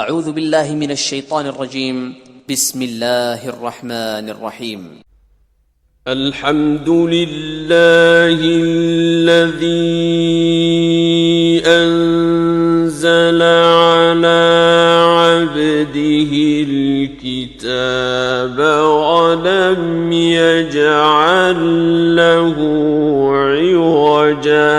अऊज़ु बिल्लाहि मिनश शैतानिर रजीम बिस्मिल्लाहिर रहमानिर रहीम अल्हम्दुलिल्लाहिल्लज़ी अंज़ला अला अब्दिहिल किताब व लम यजअल लहू इवजा।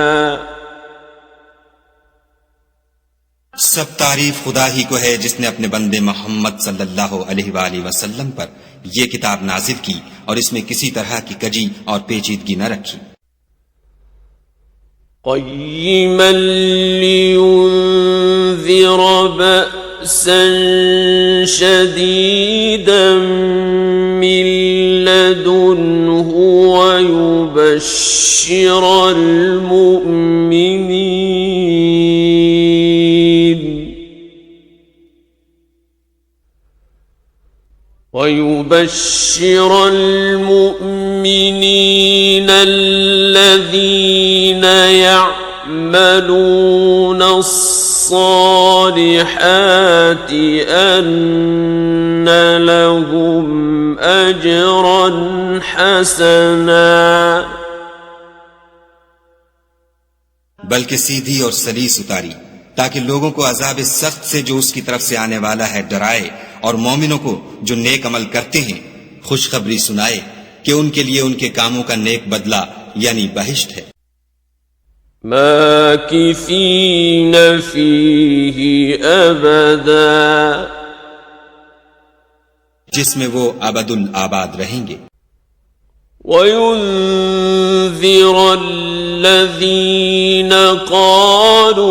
सब तारीफ खुदा ही को है जिसने अपने बंदे मोहम्मद सल्लल्लाहु अलैहि वसल्लम पर यह किताब नाजिल की और इसमें किसी तरह की कजी और पेचीदगी न रखी। क़य्यिमन लियुन्ज़िर बअसन शदीदन मिन लदुन्हु व युबश्शिरल मुमिनीन الذين يعملون الصالحات أن لهم أجرا حسنا। बल्कि सीधी और सलीस उतारी ताकि लोगों को अजाब सख्त से जो उसकी तरफ से आने वाला है डराए, और मोमिनों को जो नेक अमल करते हैं खुशखबरी सुनाए कि उनके लिए उनके कामों का नेक बदला यानी बहिश्त है। माकिसीन फीही अबदा, जिसमें वो अबदुल आबाद रहेंगे। वयुन्ज़िर अल्लज़ीन क़ालू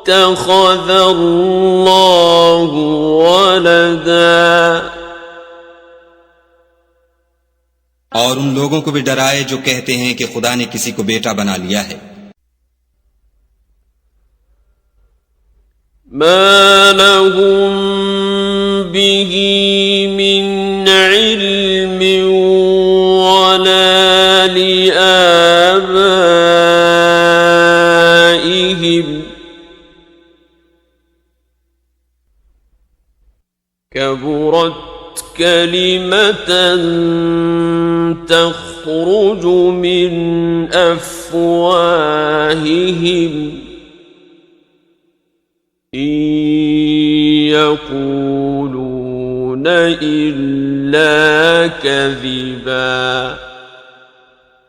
इत्तख़ज़ल्लाहु वलदा, और उन लोगों को भी डराए जो कहते हैं कि खुदा ने किसी को बेटा बना लिया है। मा लहुम बिही मिन इल्मिन वला लिआबाइहिम कबुरत कलिमतन तख़रुजु मिन अफ़वाहिहिम इन यक़ूलून इल्ला कज़िबा।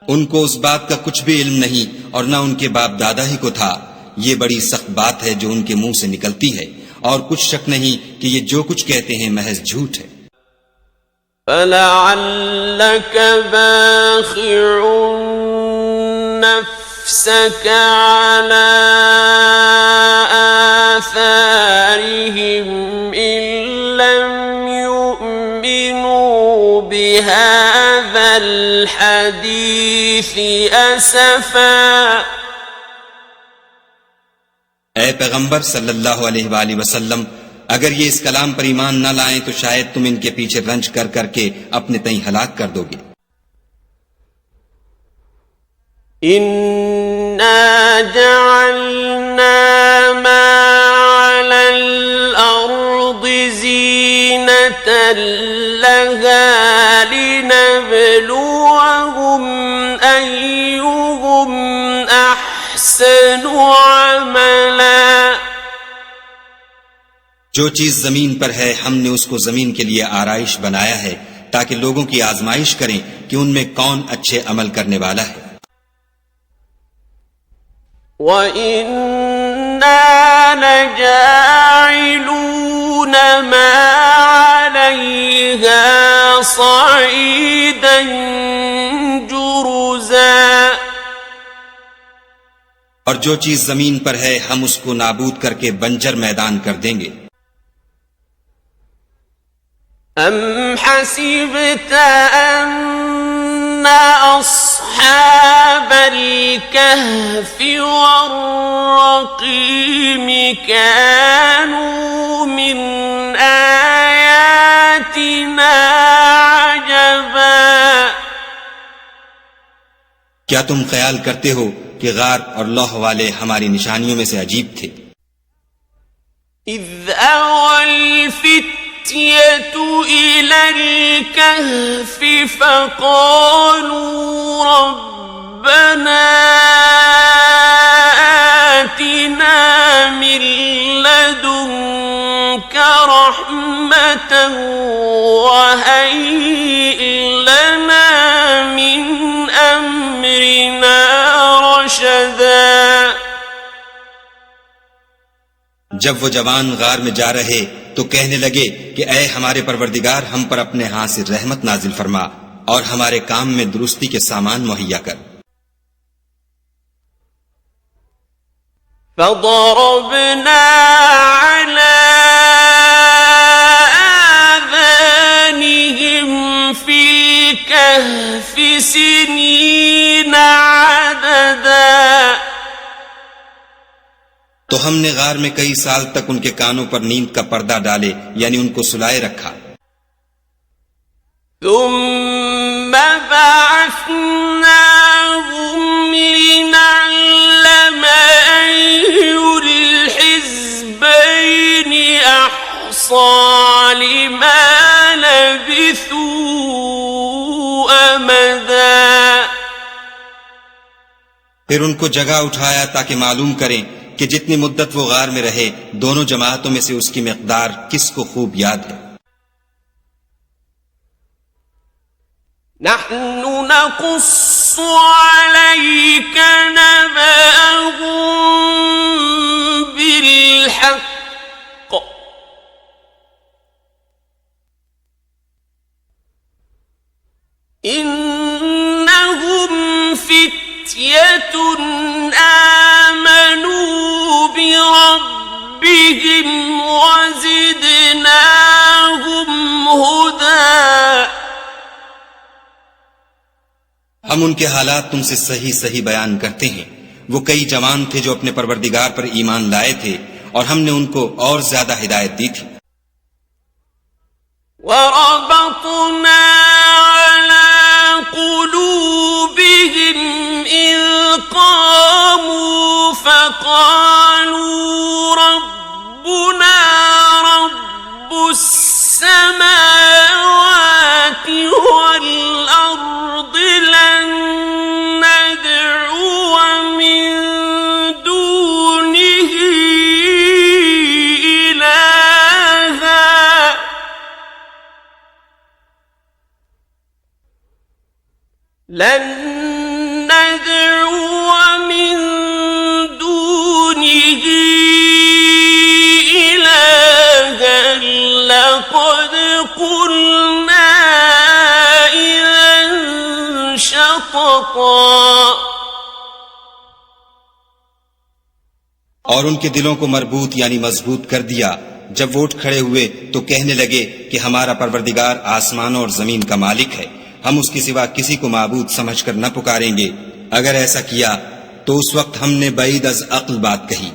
उनको उस बात का कुछ भी इल्म नहीं और न उनके बाप दादा ही को था। ये बड़ी सख्त बात है जो उनके मुंह से निकलती है, और कुछ शक नहीं कि ये जो कुछ कहते हैं महज झूठ है। फलअल्लक बाखिउन नफ्सक अला आसारिहिम इन लम युमिनू बिहाज़ल हदीस असफा। ऐ पैगंबर सल्लल्लाहु अलैहि वसल्लम, अगर ये इस कलाम पर ईमान न लाएं तो शायद तुम इनके पीछे रंज कर करके अपने तई हलाक कर दोगे। इन्ना जअलना मा अलल अर्दि ज़ीनतन लहा लिनब्लुवहुम अय्युहुम अहसनु अमला। जो चीज जमीन पर है हमने उसको जमीन के लिए आराइश बनाया है ताकि लोगों की आजमाइश करें कि उनमें कौन अच्छे अमल करने वाला है। वइन्ना लजाइलून मा अलैहा सईदन जुरुज़ा, और जो चीज जमीन पर है हम उसको नाबूद करके बंजर मैदान कर देंगे। अम हसिबत अन्न अस्हाबल कहफि वर्रक़ीम कानू मिन आयातिना अजबा। क्या तुम ख्याल करते हो कि गार और लौह वाले हमारी निशानियों में से अजीब थे? إذ أوى الفتية إلى الكهف فقالوا ربنا آتنا من لدنك رحمة وهيئ لنا من أمرنا رشدا जब वो जवान गार में जा रहे तो कहने लगे कि ऐ हमारे परवरदिगार, हम पर अपने हाथ से रहमत नाजिल फरमा और हमारे काम में दुरुस्ती के सामान मुहैया कर। فضربنا على آذانهم في الكهف سنين عددا तो हमने गार में कई साल तक उनके कानों पर नींद का पर्दा डाले, यानी उनको सुलाए रखा। ثم بعثناهم لنعلم أي الحزبين أحصى لما لبثوا أمدا फिर उनको जगह उठाया ताकि मालूम करें कि जितनी मुद्दत वो गार में रहे, दोनों जमातों में से उसकी मिकदार किसको खूब याद है। نحن نقص عليك نبأهم بالحق إنهم فتية آمنوا بربهم وزدناهم هدى हम उनके हालात तुमसे सही सही बयान करते हैं। वो कई जवान थे जो अपने परवरदिगार पर ईमान लाए थे और हमने उनको और ज्यादा हिदायत दी थी। वरबतना अला क़ुलूबिहिम इज़ क़ामू फ़क़ालू रब्बुना रब्बुस समावाति वल अर्द लन नद'ुव मिन दूनिही इलाहा لن ندعو من دونه إلها لقد قلنا إذا شططا और उनके दिलों को मरबूत यानी मजबूत कर दिया। जब वो उठ खड़े हुए तो कहने लगे कि हमारा परवरदिगार आसमानों और जमीन का मालिक है, हम उसके सिवा किसी को माबूद समझकर न पुकारेंगे। अगर ऐसा किया तो उस वक्त हमने बईद अज अक्ल बात कही।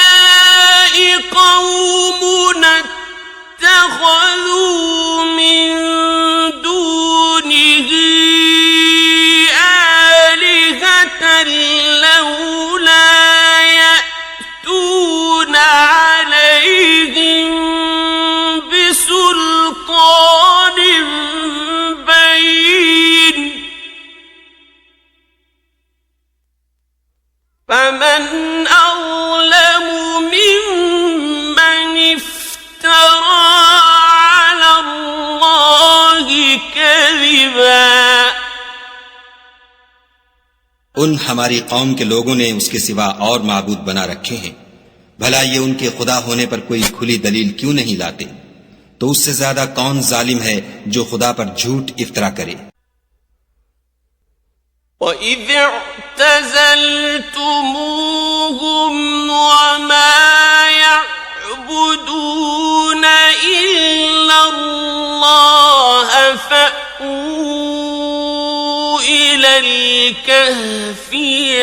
हाउलाई कौमुन इत्तखज़ू मिन दूनिही आलिहतन लौला यअतून अलैहिम बिसुल्तानिन बय्यिन فمن أظلم ممن افترى على الله كذبا उन हमारी कौम के लोगों ने उसके सिवा और माबूद बना रखे हैं। भला ये उनके खुदा होने पर कोई खुली दलील क्यों नहीं लाते? तो उससे ज्यादा कौन जालिम है जो खुदा पर झूठ इफ्तरा करे। وَإِذِ اعْتَزَلْتُمُوهُمْ وَمَا يَعْبُدُونَ إِلَّا اللَّهَ فَأْوُوا إِلَى الْكَهْفِ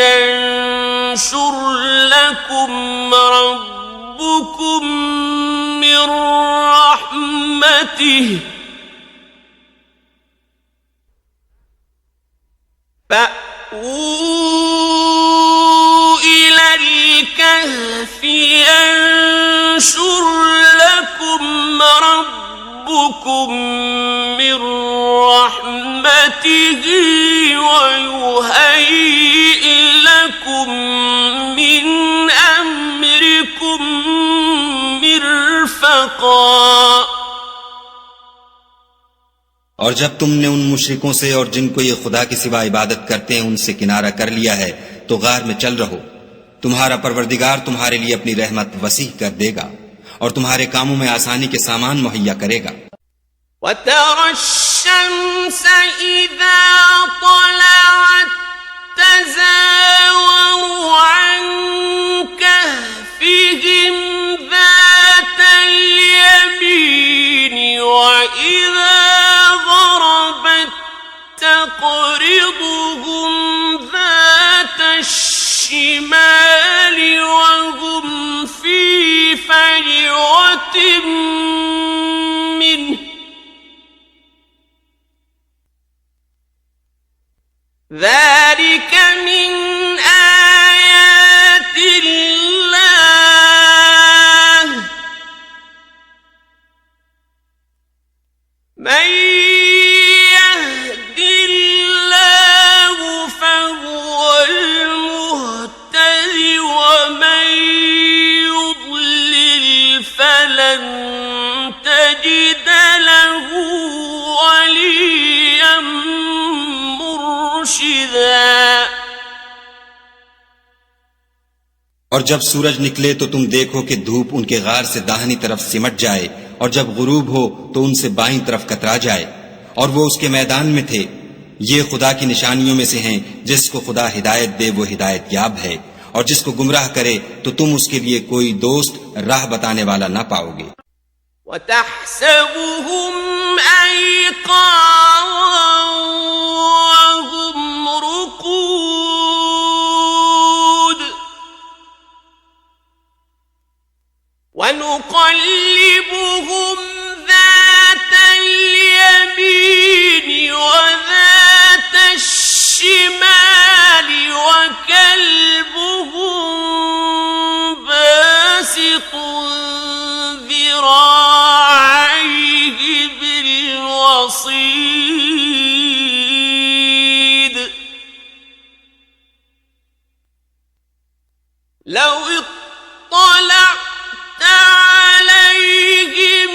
يَنشُرْ لَكُمْ رَبُّكُمْ مِنْ رَحْمَتِهِ إلى الكهف ينشر لكم ربكم من رحمته ويهيئ لكم من أمركم مرفقا. और जब तुमने उन मुशरिकों से और जिनको ये खुदा के सिवा इबादत करते हैं उनसे किनारा कर लिया है तो गार में चल रहो, तुम्हारा परवरदिगार तुम्हारे लिए अपनी रहमत वसीह कर देगा और तुम्हारे कामों में आसानी के सामान मुहैया करेगा. وترى الشمس إذا طلعت تزاور عن كهفهم ذات اليمين وإذا غربت تقرضهم ذات الشمال وهم في فجوة منه ذلك من آيات الله من يهد الله فهو المهتد ومن يضلل فلن تجد له وليا مرشدا. और जब सूरज निकले तो तुम देखो कि धूप उनके गार से दाहिनी तरफ सिमट जाए और जब गुरूब हो तो उनसे बाईं तरफ कतरा जाए और वो उसके मैदान में थे. ये खुदा की निशानियों में से हैं. जिसको खुदा हिदायत दे वो हिदायत याब है और जिसको गुमराह करे तो तुम उसके लिए कोई दोस्त राह बताने वाला ना पाओगे. وتحسبهم أيقاظا وهم رقود ونقلبهم ذات اليمين وذات الشمال وكلبهم باسط ذراعيه بالوصيد لو اطلعت عليهم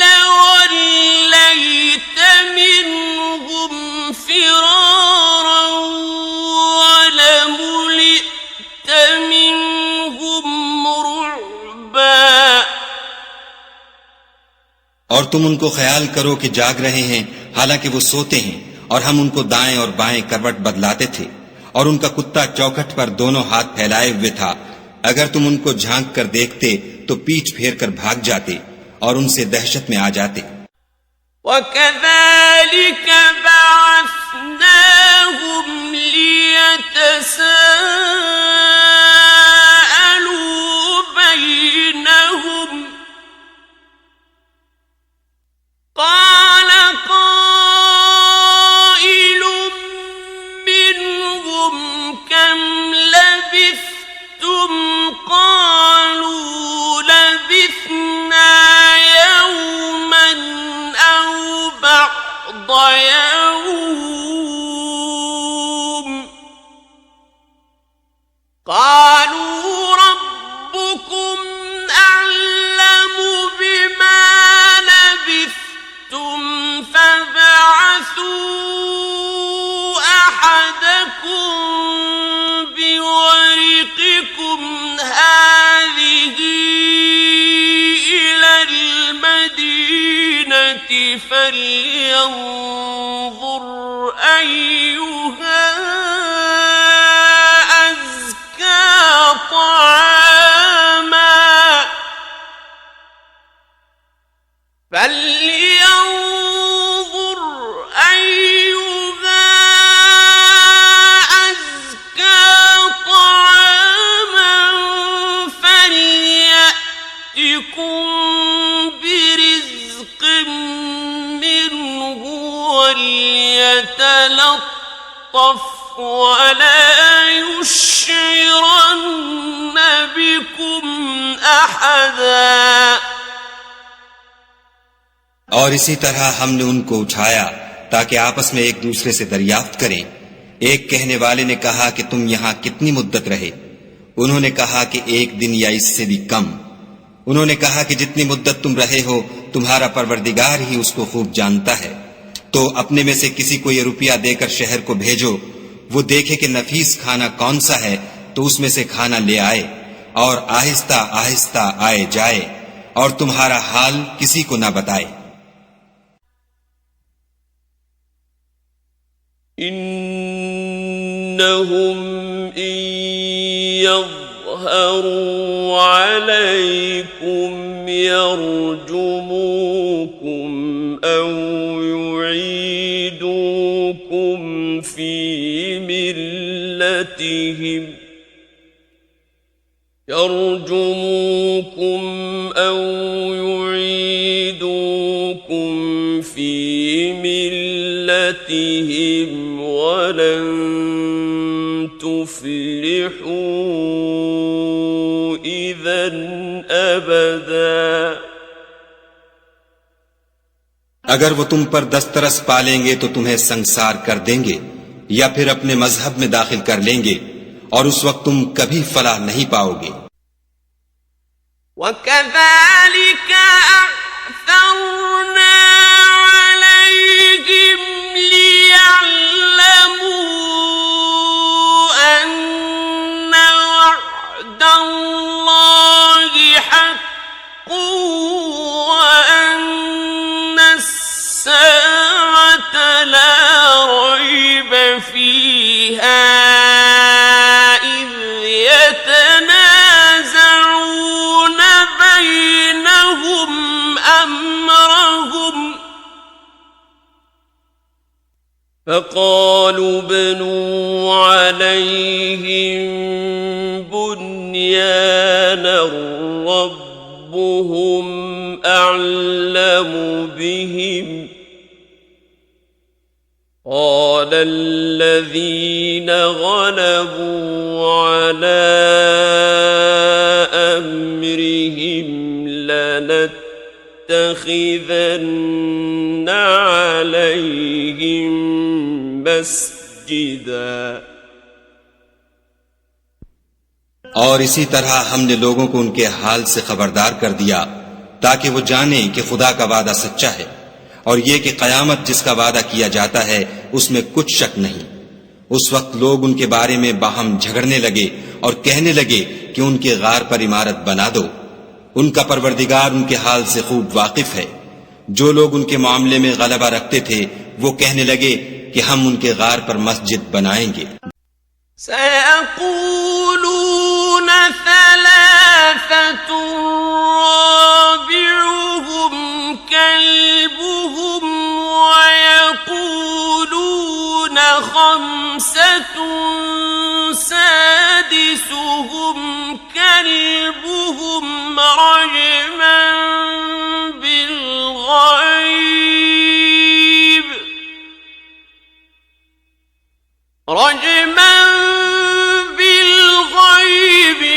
لوليت منهم فرارا ولملئت منهم رعبا. और तुम उनको ख्याल करो कि जाग रहे हैं हालांकि वो सोते हैं और हम उनको दाएं और बाएं करवट बदलाते थे और उनका कुत्ता चौखट पर दोनों हाथ फैलाए हुए था. अगर तुम उनको झांक कर देखते तो पीठ फेर कर भाग जाते और उनसे दहशत में आ जाते. وكذلك بعثناهم ليتساءلوا بينهم قال قائل منهم كم لبثتم قالوا لبثنا يوما أو بعض يوم قالوا ربكم أعلم بما لبثتم فبعثوا أحدكم بورقكم هذه إلى المدينة فلينظر أيها أزكى طعاما فلينظر أيها أزكى طعاما فليأتكم برزق منه وليتلطف ولا يشعرن بكم أحدا और इसी तरह हमने उनको उठाया ताकि आपस में एक दूसरे से दरियाफ्त करें। एक कहने वाले ने कहा कि तुम यहां कितनी मुद्दत रहे? उन्होंने कहा कि एक दिन या इससे भी कम। उन्होंने कहा कि जितनी मुद्दत तुम रहे हो तुम्हारा परवरदिगार ही उसको खूब जानता है। तो अपने में से किसी को ये रुपया देकर शहर को भेजो, वो देखे कि नफीस खाना कौन सा है तो उसमें से खाना ले आए और आहिस्ता आहिस्ता आए जाए और तुम्हारा हाल किसी को ना बताए। इन्नहुम इन यज़हरू अलैकुम यरजुमुकुम औ युईदुकुम फी मिल्लतिहिम يرجموكم أو يعيدوكم في ملتهم ولن تفلحوا إذا أبدا अगर वो तुम पर दस्तरस पालेंगे तो तुम्हें संसार कर देंगे या फिर अपने मजहब में दाखिल कर लेंगे और उस वक्त तुम कभी फलाह नहीं पाओगे। وَكَذَلِكَ أَعْثَرْنَا عَلَيْهِمْ لِيَعْلَمُوا أَنَّ وَعْدَ اللَّهِ حَقٌّ وَأَنَّ السَّاعَةَ لَا رَيْبَ فِيهَا فقالوا بنوا عليهم بنيانا ربهم أعلم بهم قال الذين غلبوا على أمرهم لنتخذن عليهم مسجدا और इसी तरह हमने लोगों को उनके हाल से खबरदार कर दिया ताकि वो जाने कि खुदा का वादा सच्चा है और ये कि कयामत जिसका वादा किया जाता है उसमें कुछ शक नहीं। उस वक्त लोग उनके बारे में बाहम झगड़ने लगे और कहने लगे कि उनके गार पर इमारत बना दो। उनका परवरदिगार उनके हाल से खूब वाकिफ है। जो लोग उनके मामले में गलबा रखते थे वो कहने लगे कि हम उनके गार पर मस्जिद बनाएंगे। सयक़ूलून सलासतुन राबिउहुम कल्बुहुम वयक़ूलून खम्सतुन सादिसुहुम कल्बुहुम रजमन बिलग़ैब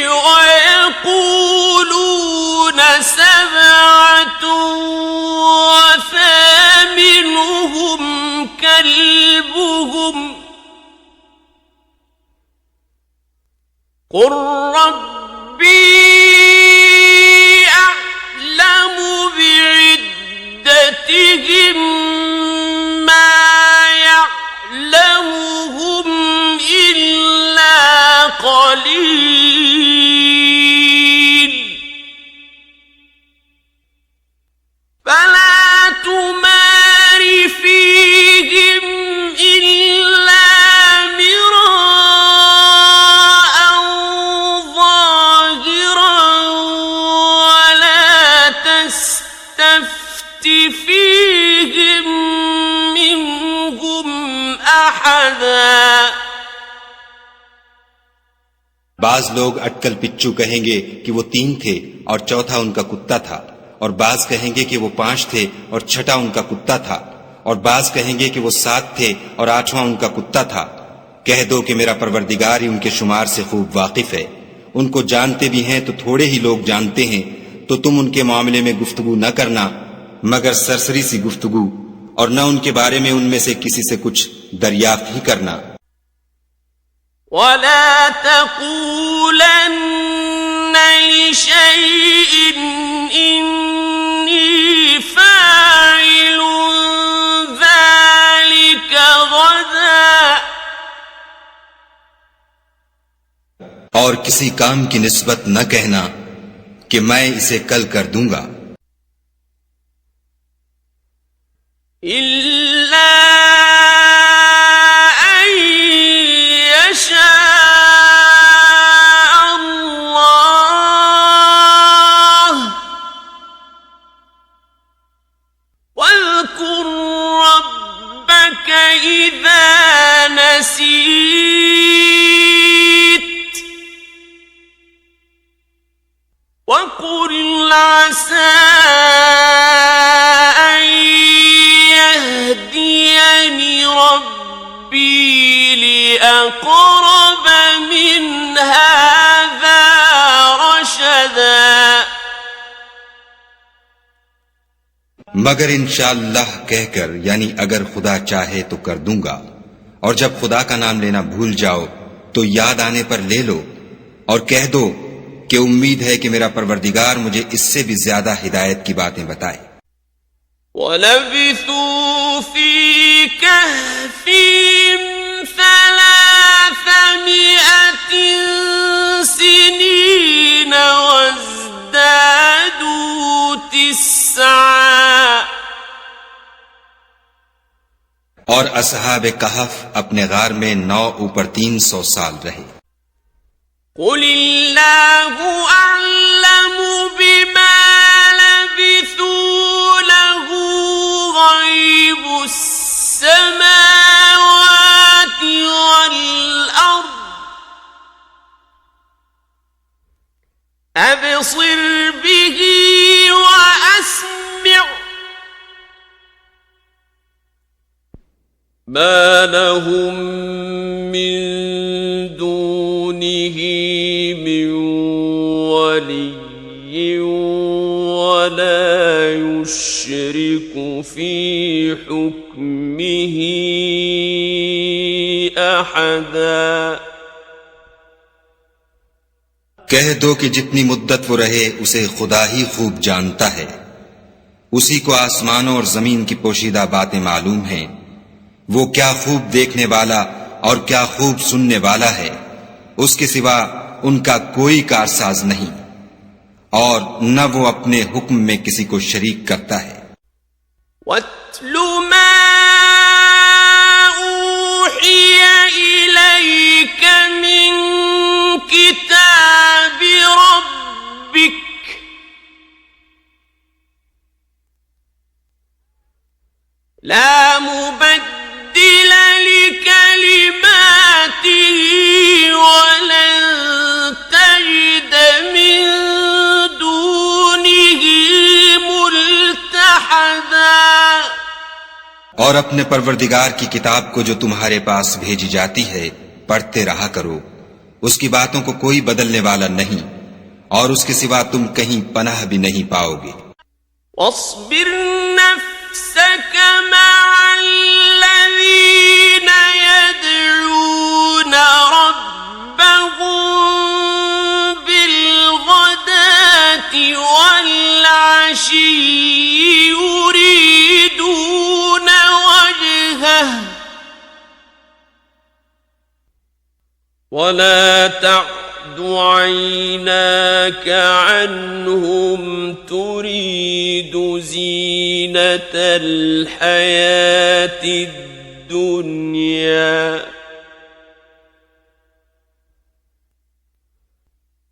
ويقولون سبعة وثامنهم كلبهم قل ربي أعلم بعدتهم ما يعلمهم إلا قليل فلا تمار فيهم إلا مراء ظاهرا ولا تستفت فيهم منهم أحدا बाज लोग अटकल पिच्चू कहेंगे कि वो 3 थे और चौथा उनका कुत्ता था, और बाज कहेंगे कि वो 5 थे और छठा उनका कुत्ता था, और बाज कहेंगे कि वो 7 थे और 8वां उनका कुत्ता था। कह दो कि मेरा परवरदिगार ही उनके शुमार से खूब वाकिफ है। उनको जानते भी हैं तो थोड़े ही लोग जानते हैं, तो तुम उनके मामले में गुफ्तगू न करना मगर सरसरी सी गुफ्तगू, और न उनके बारे में उनमें से किसी से कुछ दरियाफ्त ही करना। वला तक़ूलन लिशैइन इन्नी फ़ाइलुन ज़ालिका गदा, और किसी काम की निस्बत न कहना कि मैं इसे कल कर दूंगा। इल्ला अन यशा अल्लाह वज़्कुर रब्बक इज़ा नसीत वक़ुल असा अन यहदियनी रब्बी लिअक़रब मिन हाज़ा रशदा। मगर इंशाअल्लाह कहकर, यानी अगर खुदा चाहे तो कर दूंगा, और जब खुदा का नाम लेना भूल जाओ तो याद आने पर ले लो, और कह दो कि उम्मीद है कि मेरा परवरदिगार मुझे इससे भी ज्यादा हिदायत की बातें बताए। वलबिथू फी कहफिहिम सलासमिअतिन सिनीन वज़्दादू तिस्आ। और असहाब कहफ अपने गार में 9 ऊपर 300 साल रहे। कुलिल्लाहु अअलमु बिमा लबिथू लहू गैबुस समावाति वल अर्द अबसिर बिही व अस्मिअ मा लहुम मिन दूनिही मिन वलिय्यिन वला युश्रिकु फी हुक्मिही अहदा। कह दो कि जितनी मुद्दत वो रहे उसे खुदा ही खूब जानता है। उसी को आसमानों और जमीन की पोशीदा बातें मालूम हैं। वो क्या खूब देखने वाला और क्या खूब सुनने वाला है। उसके सिवा उनका कोई कारसाज नहीं, और न वो अपने हुक्म में किसी को शरीक करता है। वत्लु मा ऊहिय इलैक मिन किताबि रब्बिक ला मुबद्दिल लिकलिमातिही वलन तजिद मिन दूनिही मुल्तहदा। और अपने परवरदिगार की किताब को जो तुम्हारे पास भेजी जाती है पढ़ते रहा करो। उसकी बातों को कोई बदलने वाला नहीं, और उसके सिवा तुम कहीं पनाह भी नहीं पाओगे। वस्बिर नफ्सक मअल्लज़ीन यदऊन रब्बहुम बिलगदाति वल्अशिय्यि युरीदून वजहह वला तअद عيناك عنهم تريد زينة الحياة الدنيا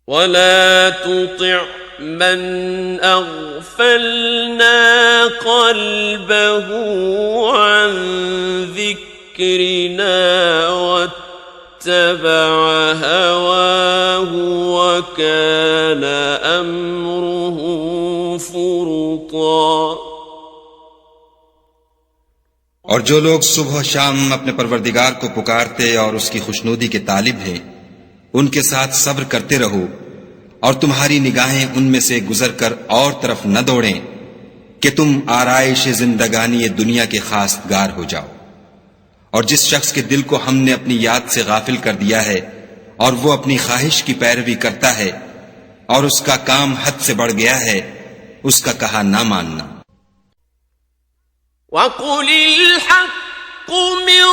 ولا تطع من أغفلنا قلبه عن ذكرنا واتبع هواه وكان أمره فرطا। और जो लोग सुबह शाम अपने परवरदिगार को पुकारते और उसकी खुशनूदी के तालिब हैं, उनके साथ सब्र करते रहो और तुम्हारी निगाहें उनमें से गुजर कर और तरफ न दौड़ें कि तुम आराइश जिंदगानी दुनिया के खासगार हो जाओ। और जिस शख्स के दिल को हमने अपनी याद से गाफिल कर दिया है और वो अपनी ख्वाहिश की पैरवी करता है और उसका काम हद से बढ़ गया है, उसका कहा ना मानना। वक़ुलिल हक़्क़ु मिन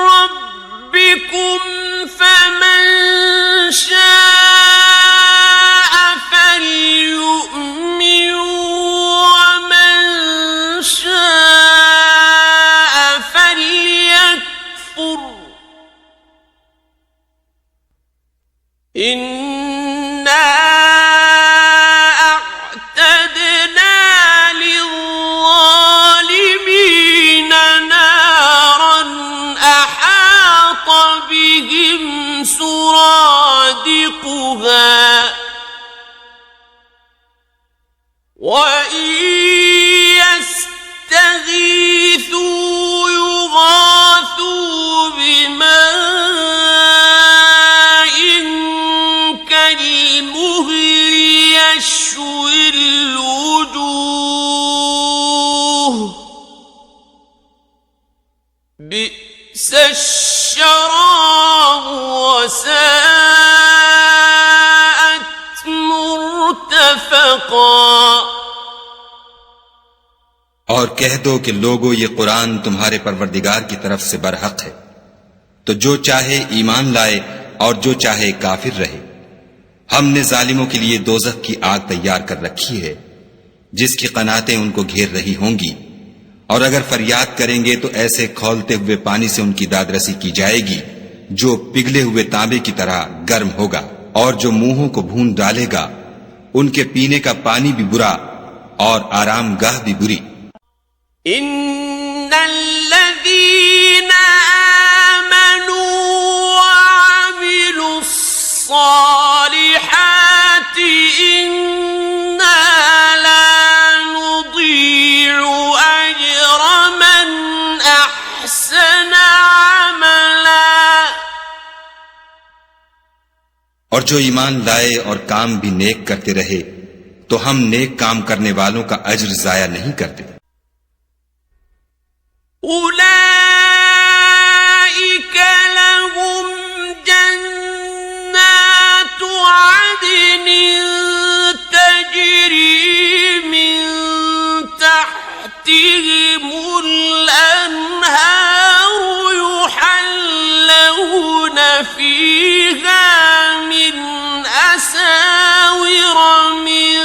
रब्बिकुम फमन शाअ फल्यु'मिन वमन शाअ फल्यकफुर इन्ना अअतदना लिज़्ज़ालिमीन नारन अहात बिहिम सुरादिक़ुहा वइन यस्तगीथू युगाथू बिमाइन कल्मुहलि यश्विल वजूह बि'सश्शराब वसाअत मुर्तफक़ा। और कह दो कि लोगो ये कुरान तुम्हारे परवरदिगार की तरफ से बरहक है, तो जो चाहे ईमान लाए और जो चाहे काफिर रहे। हमने जालिमों के लिए दोज़ख की आग तैयार कर रखी है जिसकी कनातें उनको घेर रही होंगी, और अगर फरियाद करेंगे तो ऐसे खौलते हुए पानी से उनकी दादरसी की जाएगी जो पिघले हुए तांबे की तरह गर्म होगा, और जो मुंहों को भून डालेगा। उनके पीने का पानी भी बुरा और आरामगाह भी बुरी। इन्नल्लज़ीना आमनू वअमिलुस्सालिहाति इन्ना ला नुदीअु अज्र मन अहसना अमला। और जो ईमान लाए और काम भी नेक करते रहे तो हम नेक काम करने वालों का अज्र जाया नहीं करते। उलाइक लहुम जन्नातु अदनिन तजरी मिन तहतिहिमुल अन्हार युहल्लौन फीहा मिन असाविर मिन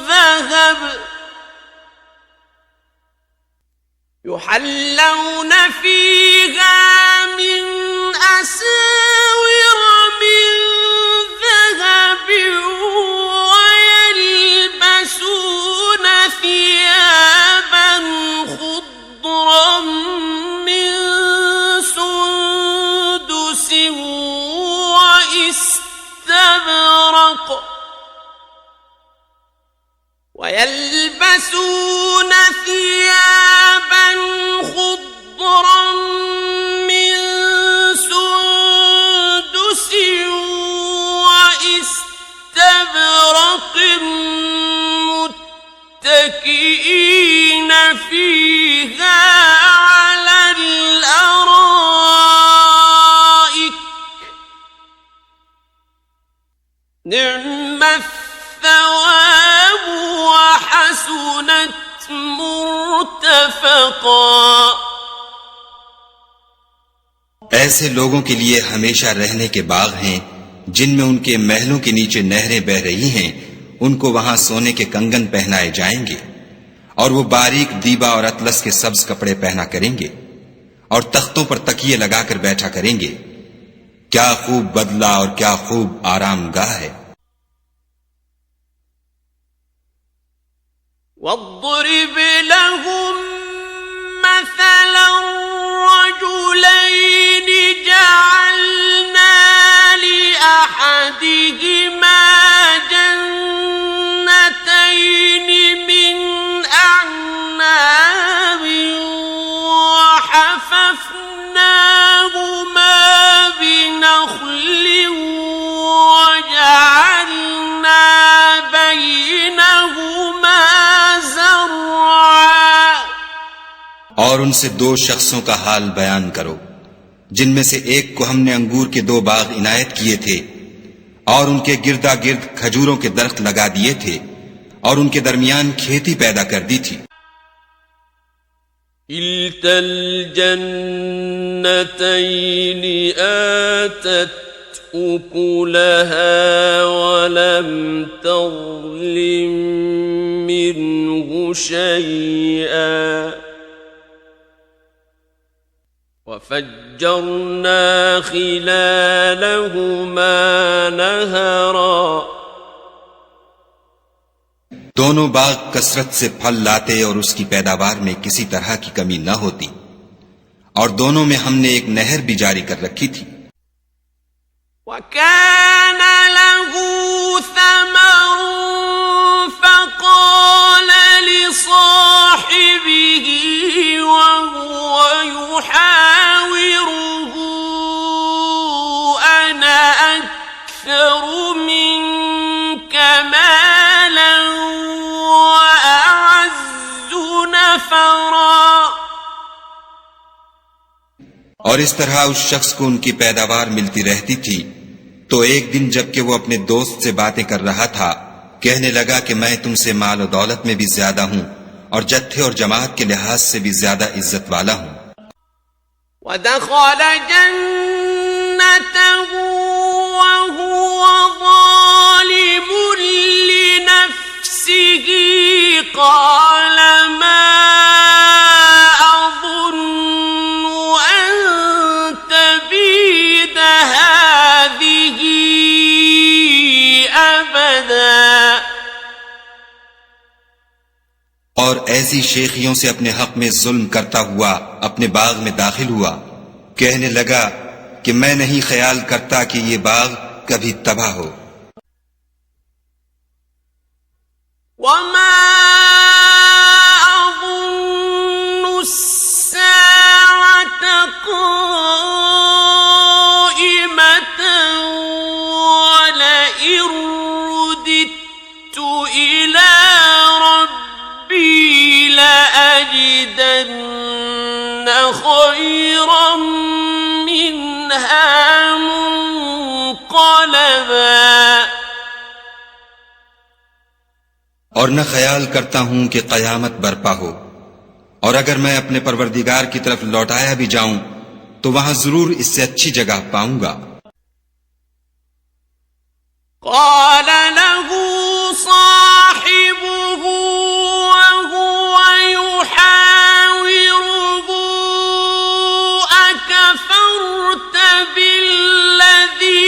ذهب يحلون فيها من أساور من ذهب ويلبسون ثيابا خضرا من سندس واستبرق ويلبسون ثيابا خضرا من سندس واستبرق متكئين فيها على الأرائك نعم الثواب وحسنت مرتفقا। ऐसे लोगों के लिए हमेशा रहने के बाग हैं जिनमें उनके महलों के नीचे नहरें बह रही हैं। उनको वहां सोने के कंगन पहनाए जाएंगे और वो बारीक दीबा और अतलस के सब्ज कपड़े पहना करेंगे और तख्तों पर तकिए लगाकर बैठा करेंगे। क्या खूब बदला और क्या खूब आरामगाह है। واضرب لهم مثلا رجلين جعلنا لأحدهما جنتين من أعناب और उनसे 2 शख्सों का हाल बयान करो, जिनमें से एक को हमने अंगूर के 2 बाग इनायत किए थे और उनके गिरदा गिर्द खजूरों के दरख्त लगा दिए थे और उनके दरमियान खेती पैदा कर दी थी। किल्तल जन्नतैन आतत उकुलहा वलम तज़लिम मिन्हु शैआ वफज्जरना खिलालहुमा नहरा। दोनों बाग कसरत से फल लाते और उसकी पैदावार में किसी तरह की कमी न होती, और दोनों में हमने एक नहर भी जारी कर रखी थी। वकान लहू समरुन फक़ाल लिसाहिबिही वहुव युहाविरुहु अना अक्सरु मिन्क मालन वअअज़्ज़ु नफ़रा। और इस तरह उस शख्स को उनकी पैदावार मिलती रहती थी। तो एक दिन जबकि वो अपने दोस्त से बातें कर रहा था, कहने लगा कि मैं तुमसे माल और दौलत में भी ज्यादा हूं और जत्थे और जमात के लिहाज से भी ज्यादा इज्जत वाला हूं। वदख़ल जन्नतहु वहुव ज़ालिमुन लिनफ़्सिही क़ाल मा अज़ुन्नु अन तबीद हाज़िही अबदा। और ऐसी शेखियों से अपने हक में जुल्म करता हुआ अपने बाग में दाखिल हुआ, कहने लगा कि मैं नहीं ख्याल करता कि ये बाग कभी तबाह हो। वमा अज़ुन्नु अस्साअत क़ाइमतन वलइन रुदित्तु इला रब्बी लअजिदन्न खैरन मिन्हा मुन्क़लबा। और न ख्याल करता हूं कि कयामत बरपा हो, और अगर मैं अपने परवरदिगार की तरफ लौटाया भी जाऊं तो वहां जरूर इससे अच्छी जगह पाऊंगा। क़ाल लहू साहिबुहु वहुव युहाविरुहु अकफ़रत बिल्लज़ी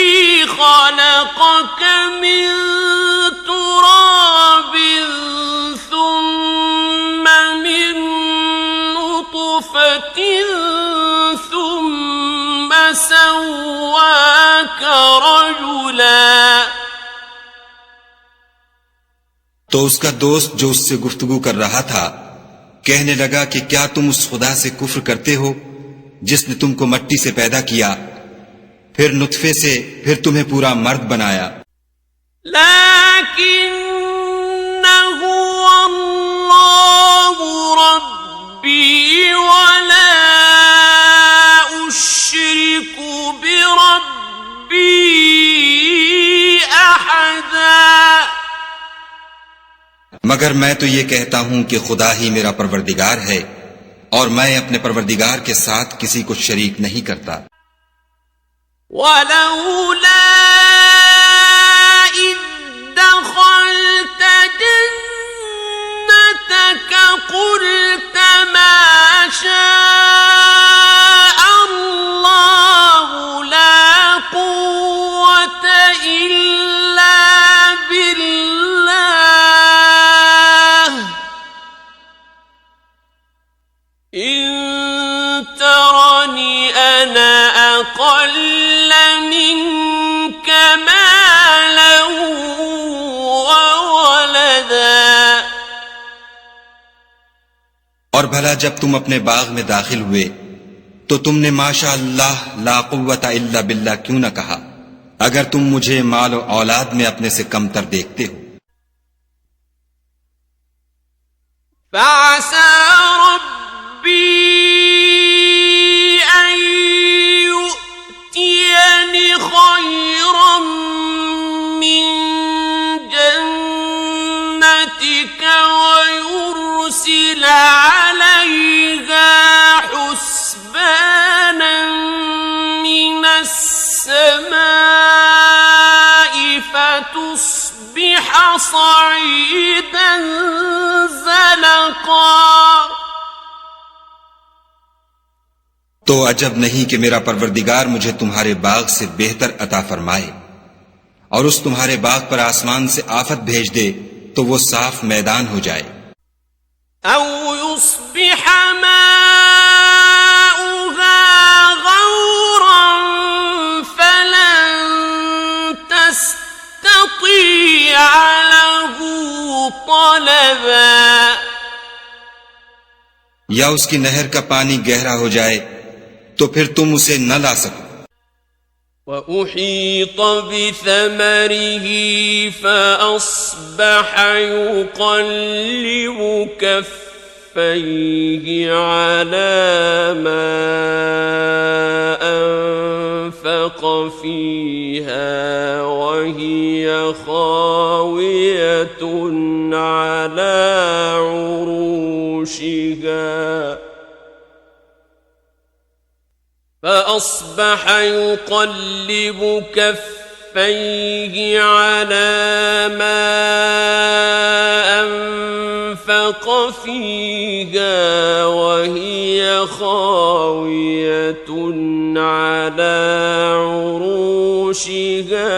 ख़लक़क मिन तुराबिन सुम्म मिन नुत्फ़तिन सुम्म सव्वाक रजुला। तो उसका दोस्त जो उससे गुफ्तगू कर रहा था, कहने लगा कि क्या तुम उस खुदा से कुफ्र करते हो जिसने तुमको मट्टी से पैदा किया, फिर नुत्फे से फिर तुम्हें पूरा मर्द बनाया। लकिन्नहु अल्लाहु रब्बी वला उश्रिकु बिरब्बी अहदा। मगर मैं तो ये कहता हूं कि खुदा ही मेरा परवरदिगार है और मैं अपने परवरदिगार के साथ किसी को शरीक नहीं करता। वलौला इज़ दख़लत जन्नतक क़ुल्त मा शाअ अल्लाहु ला क़ुव्वत इल्ला बिल्लाह इन तरनी अना अक़ल्ल मिन्क मालन व वलदा। और भला जब तुम अपने बाग में दाखिल हुए तो तुमने माशा अल्लाह ला कुव्वता इल्ला बिल्लाह क्यों न कहा, अगर तुम मुझे माल और औलाद में अपने से कमतर देखते हो। फ़असा रब्बी صعيدا زلقا तो अजब नहीं कि मेरा परवरदिगार मुझे तुम्हारे बाग से बेहतर अता फरमाए और उस तुम्हारे बाग पर आसमान से आफत भेज दे तो वो साफ मैदान हो जाए। أو يصبح ماؤها غورا فلن تستطيع له طلبا या उसकी नहर का पानी गहरा हो जाए तो फिर तुम उसे न ला सको। وأحيط بثمره فأصبح يقلب كفيه على ما أنفق فيها وهي خاوية على عروشها فأصبح يقلب كفيه على ما أنفق فيها وهي خاوية على عروشها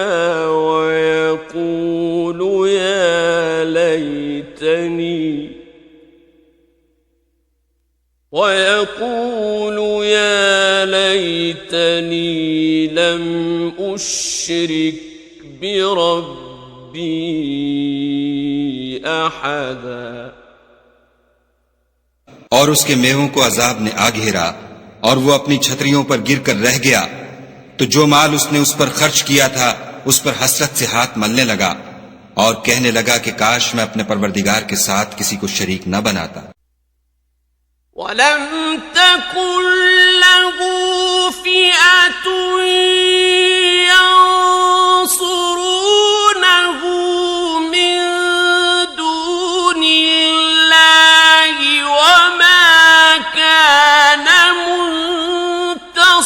ويقول يا ليتني لم أشرك بربي أحدا और उसके मेवों को अजाब ने आ घेरा और वो अपनी छतरियों पर गिरकर रह गया तो जो माल उसने उस पर खर्च किया था उस पर हसरत से हाथ मलने लगा और कहने लगा कि काश मैं अपने परवरदिगार के साथ किसी को शरीक न बनाता। وَلَمْ تَكُنْ لَهُ فِئَةٌ يَنْصُرُونَهُ مِنْ دُونِ اللَّهِ وَمَا كَانَ مُنْتَصِرًا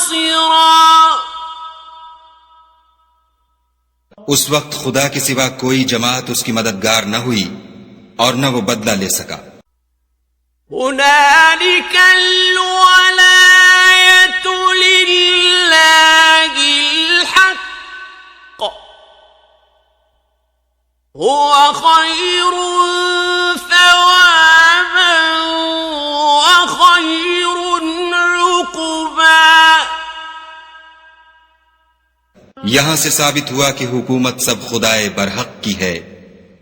उस वक्त खुदा के सिवा कोई जमात उसकी मददगार न हुई और न वो बदला ले सका। هنالك الولاية لله الحق هو خير ثوابا وخير عقبا यहां से साबित हुआ कि हुकूमत सब खुदाए बरहक की है,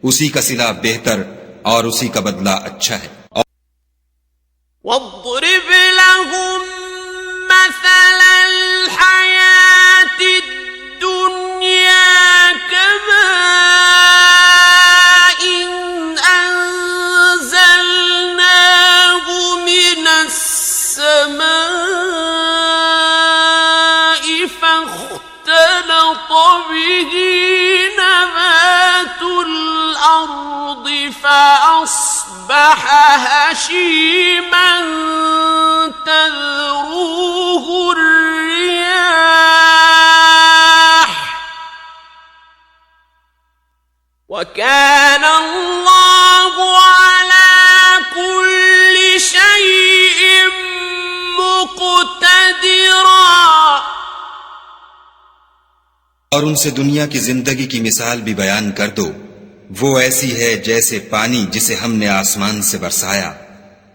उसी का सिला बेहतर और उसी का बदला अच्छा है। واضرب لهم مثل الحياة الدنيا كماء أنزلناه من السماء فاختلط به نبات الأرض فأصبح هشيما تذروه الرياح وكان الله على كل شيء مقتدرا और उनसे दुनिया की जिंदगी की मिसाल भी बयान कर दो। वो ऐसी है जैसे पानी जिसे हमने आसमान से बरसाया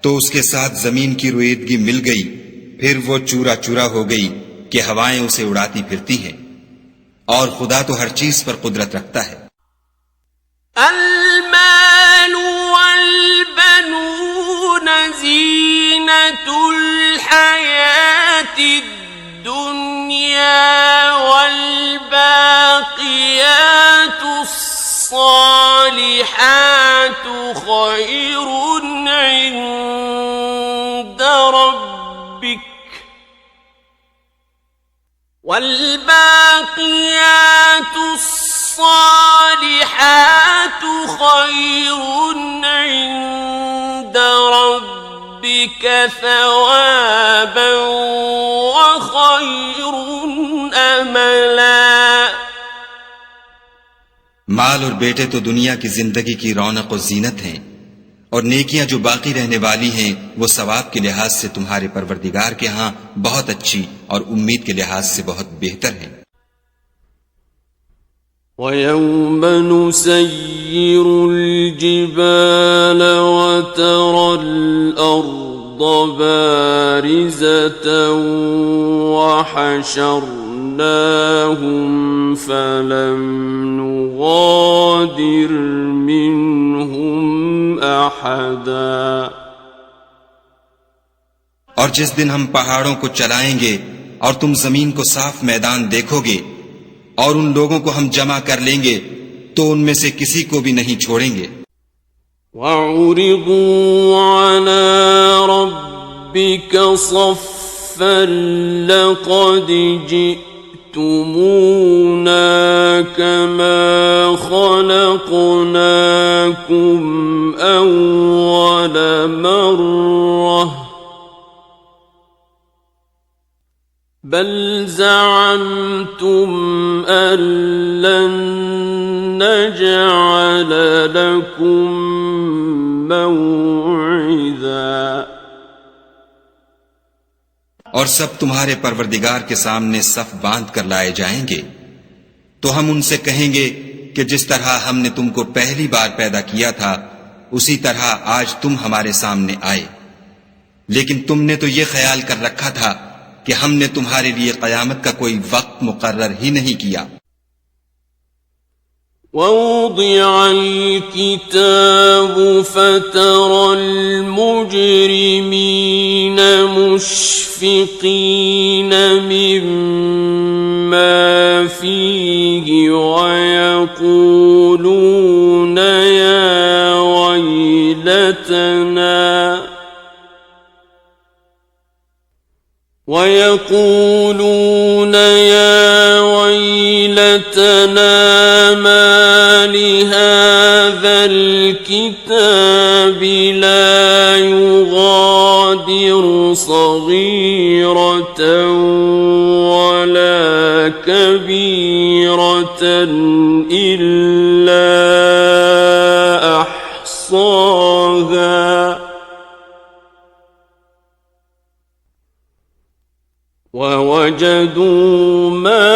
तो उसके साथ जमीन की रुईदगी मिल गई, फिर वो चूरा चूरा हो गई कि हवाएं उसे उड़ाती फिरती हैं और खुदा तो हर चीज पर कुदरत रखता है। المال والبنون زينة الحياة الدنيا والباقيات الصالحات خير عند ربك والباقيات الصالحات خير عند ربك ثوابا وخير أملا माल और बेटे तो दुनिया की जिंदगी की रौनक और जीनत हैं, और नेकियां जो बाकी रहने वाली हैं वो सवाब के लिहाज से तुम्हारे परवरदिगार के यहाँ बहुत अच्छी और उम्मीद के लिहाज से बहुत बेहतर हैं। وَيَوْمَ نُسَيِّرُ الْجِبَالَ وَتَرَى الْأَرْضَ بَارِزَةً وَحَشَرْنَاهُمْ فَلَمْ نُغَادِرْ مِنْهُمْ أَحَدًا। और जिस दिन हम पहाड़ों को चलाएंगे और तुम जमीन को साफ मैदान देखोगे और उन लोगों को हम जमा कर लेंगे तो उनमें से किसी को भी नहीं छोड़ेंगे। وَعُرِضُوا عَلَى رَبِّكَ صَفًّا لَقَدْ جِئْتُمُونَا كَمَا خَلَقْنَاكُمْ أَوَّلَ مَرَّةٍ بل زعمتم أن لن نجعل لكم موعدا। और सब तुम्हारे परवरदिगार के सामने सफ बांध कर लाए जाएंगे तो हम उनसे कहेंगे कि जिस तरह हमने तुमको पहली बार पैदा किया था उसी तरह आज तुम हमारे सामने आए, लेकिन तुमने तो ये ख्याल कर रखा था कि हमने तुम्हारे लिए कयामत का कोई वक्त मुकर्रर ही नहीं किया। وَوُضِعَ الْكِتَابُ فَتَرَى الْمُجْرِمِينَ مُشْفِقِينَ مِمَّا فِيهِ وَيَقُولُونَ يا ويلتنا ما لهذا الكتاب لا يغادر صغيرة ولا كبيرة إلا أحصاها ووجدوا ما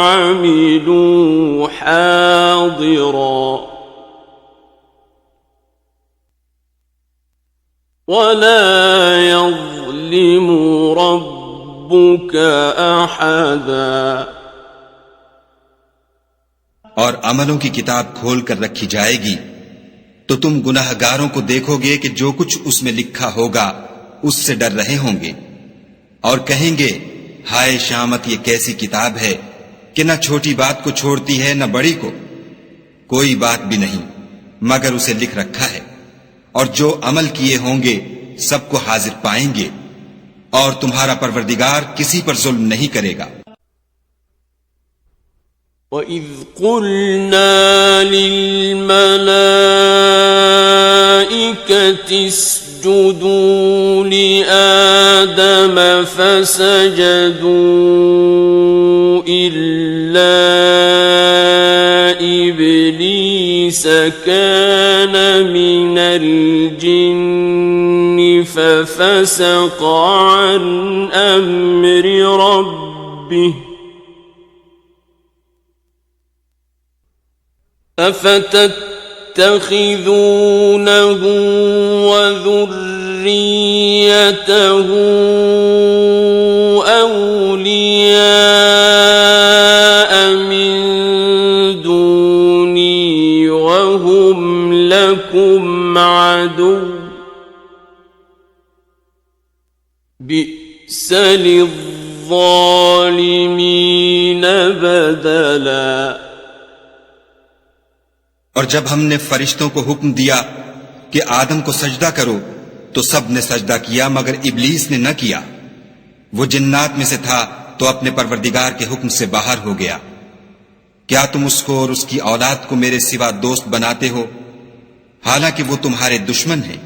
عملوا حاضرا ولا يظلم ربك أحدا। और अमलों की किताब खोल कर रखी जाएगी तो तुम गुनाहगारों को देखोगे कि जो कुछ उसमें लिखा होगा उससे डर रहे होंगे और कहेंगे हाय शामत, ये कैसी किताब है कि न छोटी बात को छोड़ती है न बड़ी को। कोई बात भी नहीं मगर उसे लिख रखा है, और जो अमल किए होंगे सबको हाजिर पाएंगे, और तुम्हारा परवरदिगार किसी पर जुल्म नहीं करेगा। وَإِذْ قُلْنَا لِلْمَلَائِكَةِ اسْجُدُوا لِآدَمَ فَسَجَدُوا إِلَّا إِبْلِيسَ كَانَ مِنَ الْجِنِّ فَفَسَقَ عَنْ أَمْرِ رَبِّهِ أفتتخذونه وذريته أولياء من دوني وهم لكم عدو بئس للظالمين بدلا। और जब हमने फरिश्तों को हुक्म दिया कि आदम को सजदा करो तो सब ने सजदा किया मगर इब्लीस ने न किया। वो जिन्नात में से था तो अपने परवरदिगार के हुक्म से बाहर हो गया। क्या तुम उसको और उसकी औलाद को मेरे सिवा दोस्त बनाते हो, हालांकि वो तुम्हारे दुश्मन हैं,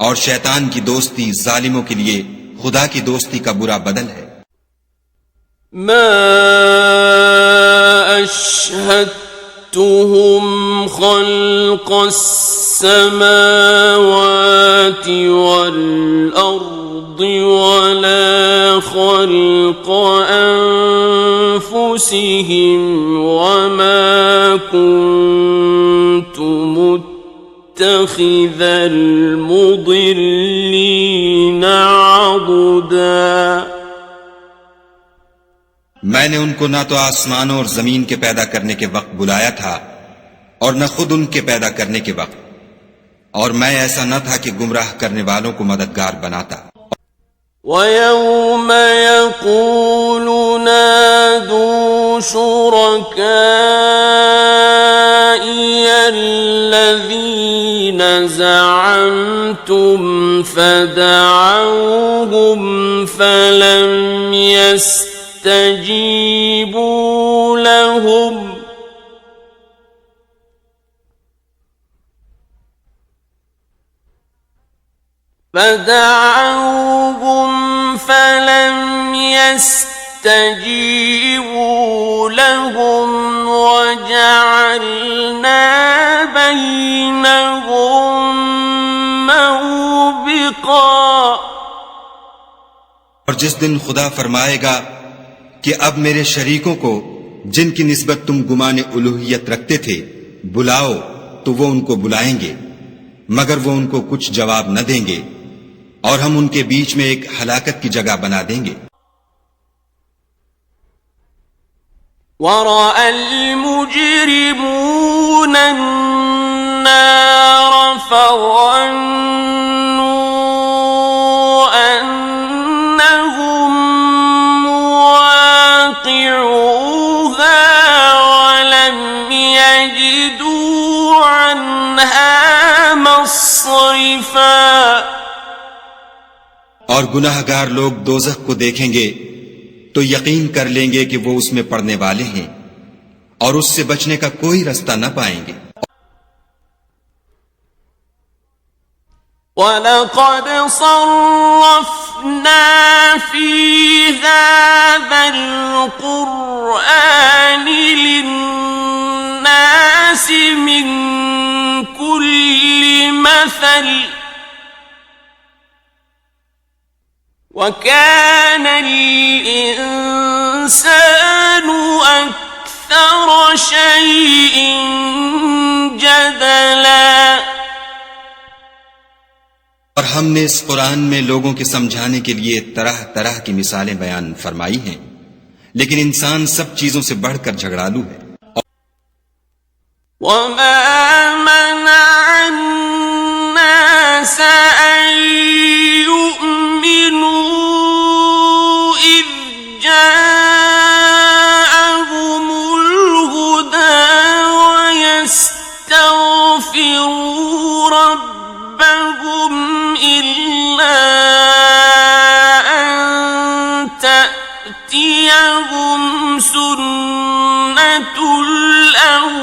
और शैतान की दोस्ती जालिमों के लिए खुदा की दोस्ती का बुरा बदल है। ما أشهدتهم أَشْهَدتُّهُمْ خَلْقَ السَّمَاوَاتِ وَالْأَرْضِ وَلَا خَلْقَ أَنفُسِهِمْ وَمَا كُنتُ مُتَّخِذَ الْمُضِلِّينَ عَضُدًا। मैंने उनको न तो आसमानों और जमीन के पैदा करने के वक्त बुलाया था और न खुद उनके पैदा करने के वक्त, और मैं ऐसा न था कि गुमराह करने वालों को मददगार बनाता। وَيَوْمَ يَقُولُ نَادُوا شُرَكَائِيَ الَّذِينَ زَعَمْتُمْ فَدَعَوْهُمْ فَلَمْ يَسْتَجِيبُوا لَهُمْ وَجَعَلْنَا بَيْنَهُمْ مَوْبِقًا। और जिस दिन खुदा फरमाएगा कि अब मेरे शरीकों को जिनकी निस्बत तुम गुमाने उलूहियत रखते थे बुलाओ, तो वो उनको बुलाएंगे, मगर वो उनको कुछ जवाब न देंगे, और हम उनके बीच में एक हलाकत की जगह बना देंगे। وَرَأَى الْمُجْرِمُونَ النَّارَ فَظَنُّوا أَنَّهُمْ مُوَاقِعُوهَا وَلَمْ يَجِدُوا عَنْهَا مَصْرِفًا। और गुनाहगार लोग दोज़ख को देखेंगे तो यकीन कर लेंगे कि वो उसमें पड़ने वाले हैं और उससे बचने का कोई रास्ता न पाएंगे। وَلَقَدْ صَرَّفْنَا فِي هَذَا الْقُرْآنِ لِلنَّاسِ مِنْ كُلِّ مَثَلٍ وَكَانَ الْإِنسَانُ أَكْثَرَ شَيْءٍ جَدَلًا। और हमने इस कुरान में लोगों के समझाने के लिए तरह तरह की मिसालें बयान फरमाई हैं, लेकिन इंसान सब चीजों से बढ़कर झगड़ालू है। وَمَا مَنَعَ النَّاسَ أَن يُؤْمِنُوا إِذْ جَاءَهُمُ الْهُدَى وَيَسْتَغْفِرُوا رَبَّهُمْ إِلَّا أَن تَأْتِيَهُمْ سُنَّةُ الْأَوَّلِينَ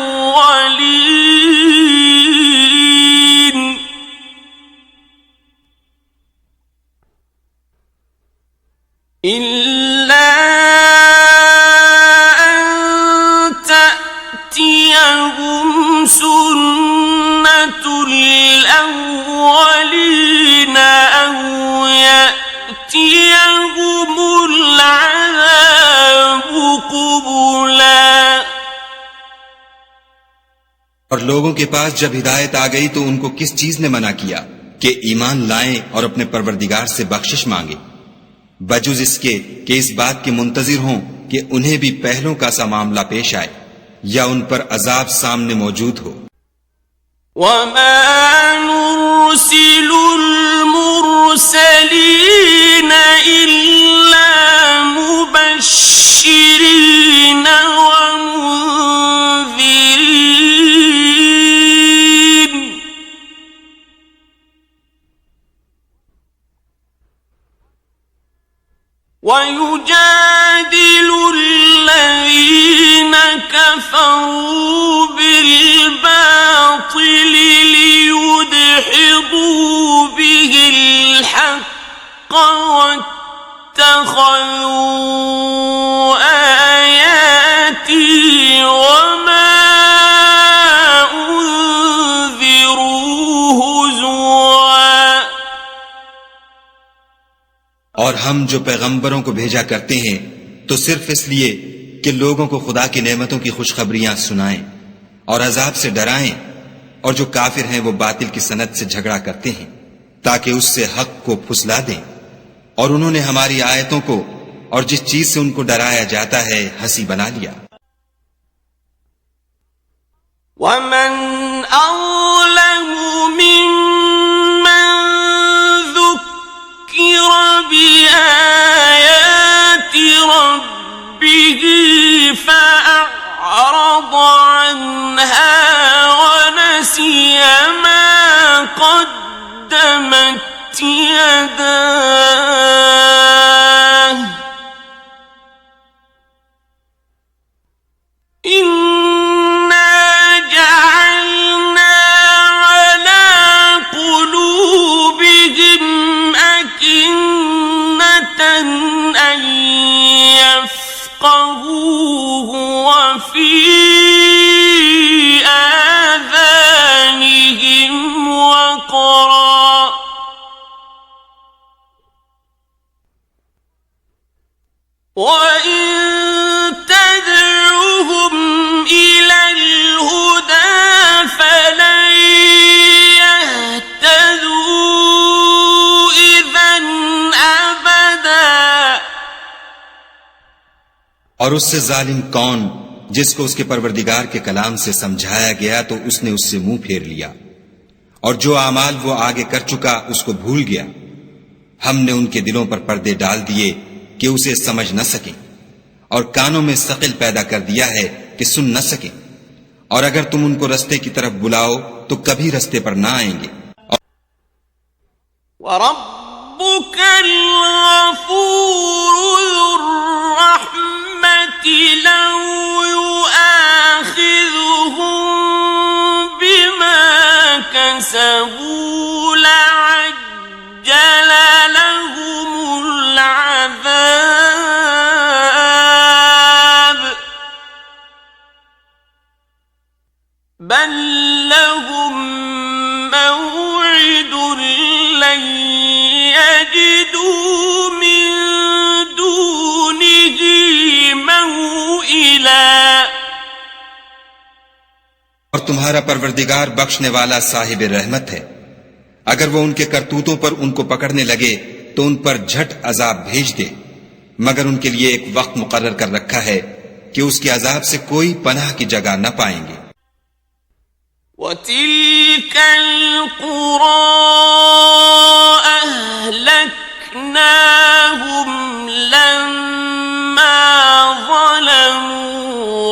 إِلَّا أَن تَأْتِيَهُمْ سُنَّةُ الْأَوَّلِينَ أَوْ يَأْتِيَهُمُ الْعَذَابُ قُبُلًا। और लोगों के पास जब हिदायत आ गई तो उनको किस चीज ने मना किया कि ईमान लाएं और अपने परवरदिगार से बख्शिश मांगे, बजुज इसके कि इस बात के मुंतजिर हों कि उन्हें भी पहलों का सा मामला पेश आए या उन पर अजाब सामने मौजूद हो। وَمَا نُرْسِلُ الْمُرْسَلِينَ إِلَّا مُبَشِّرِينَ وَمُنذِرِينَ وَيُجَادِلُ الَّذِينَ كَفَرُوا بِالْبَاطِلِ لِيُدْحِضُوا بِهِ الْحَقَّ وَاتَّخَذُوا آيَاتِي وَمَا हम जो पैगंबरों को भेजा करते हैं तो सिर्फ इसलिए कि लोगों को खुदा की नेमतों की खुशखबरियां सुनाएं और अजाब से डराएं, और जो काफिर हैं वो बातिल की सनद से झगड़ा करते हैं ताकि उससे हक को फुसला दें। और उन्होंने हमारी आयतों को और जिस चीज से उनको डराया जाता है हंसी बना लिया। वमन अज़लमु मिम्मन ज़ुक्किर बिआयाति रब्बिही फ़अअरज़ अन्हा वनसिय मा क़द्दमत यदाह इन्ना जअलना अला क़ुलूबिहिम अकिन्नतन अन यफ़क़हूहु व फ़ी आज़ानिहिम वक़रा وَإِن تَدْعُهُمْ إِلَى الْهُدَى فَلَن يَهْتَدُوا إِذًا أَبَدًا। और उससे जालिम कौन जिसको उसके परवरदिगार के कलाम से समझाया गया तो उसने उससे मुंह फेर लिया, और जो आमाल वो आगे कर चुका उसको भूल गया। हमने उनके दिलों पर पर्दे डाल दिए कि उसे समझ न सके, और कानों में सकिल पैदा कर दिया है कि सुन न सके, और अगर तुम उनको रस्ते की तरफ बुलाओ तो कभी रस्ते पर ना आएंगे। वरब्बुकल गफूरु ज़ुर्रहमति लौ युआखिज़ुहुम बिमा कसबू लअज्जल लहुमुल अज़ाब बल लहुम मौइदुन लन यजिदू मिन दूनिही मौइला। और तुम्हारा परवरदिगार बख्शने वाला साहिब रहमत है, अगर वो उनके करतूतों पर उनको पकड़ने लगे तो उन पर झट अजाब भेज दे, मगर उनके लिए एक वक्त मुकर्रर कर रखा है कि उसके अजाब से कोई पनाह की जगह न पाएंगे। वतिल्कल क़ुरा अहलकनाहुम लम्मा ज़लमू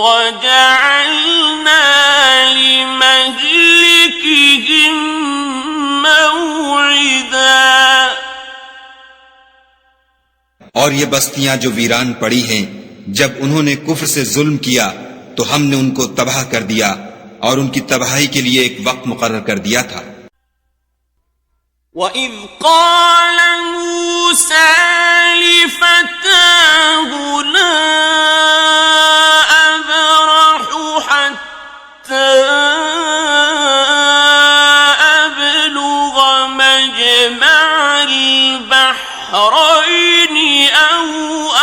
वजअलना लिमहलिकिहिम मौइदा। और ये बस्तियां जो वीरान पड़ी हैं, जब उन्होंने कुफ्र से जुल्म किया तो हमने उनको तबाह कर दिया और उनकी तबाही के लिए एक वक्त मुकर्रर कर दिया था। वइज़ क़ाल मूसा लिफ़ताहु ला अब्रहु हत्ता अब्लुग़ मजमअल बहरैनि औ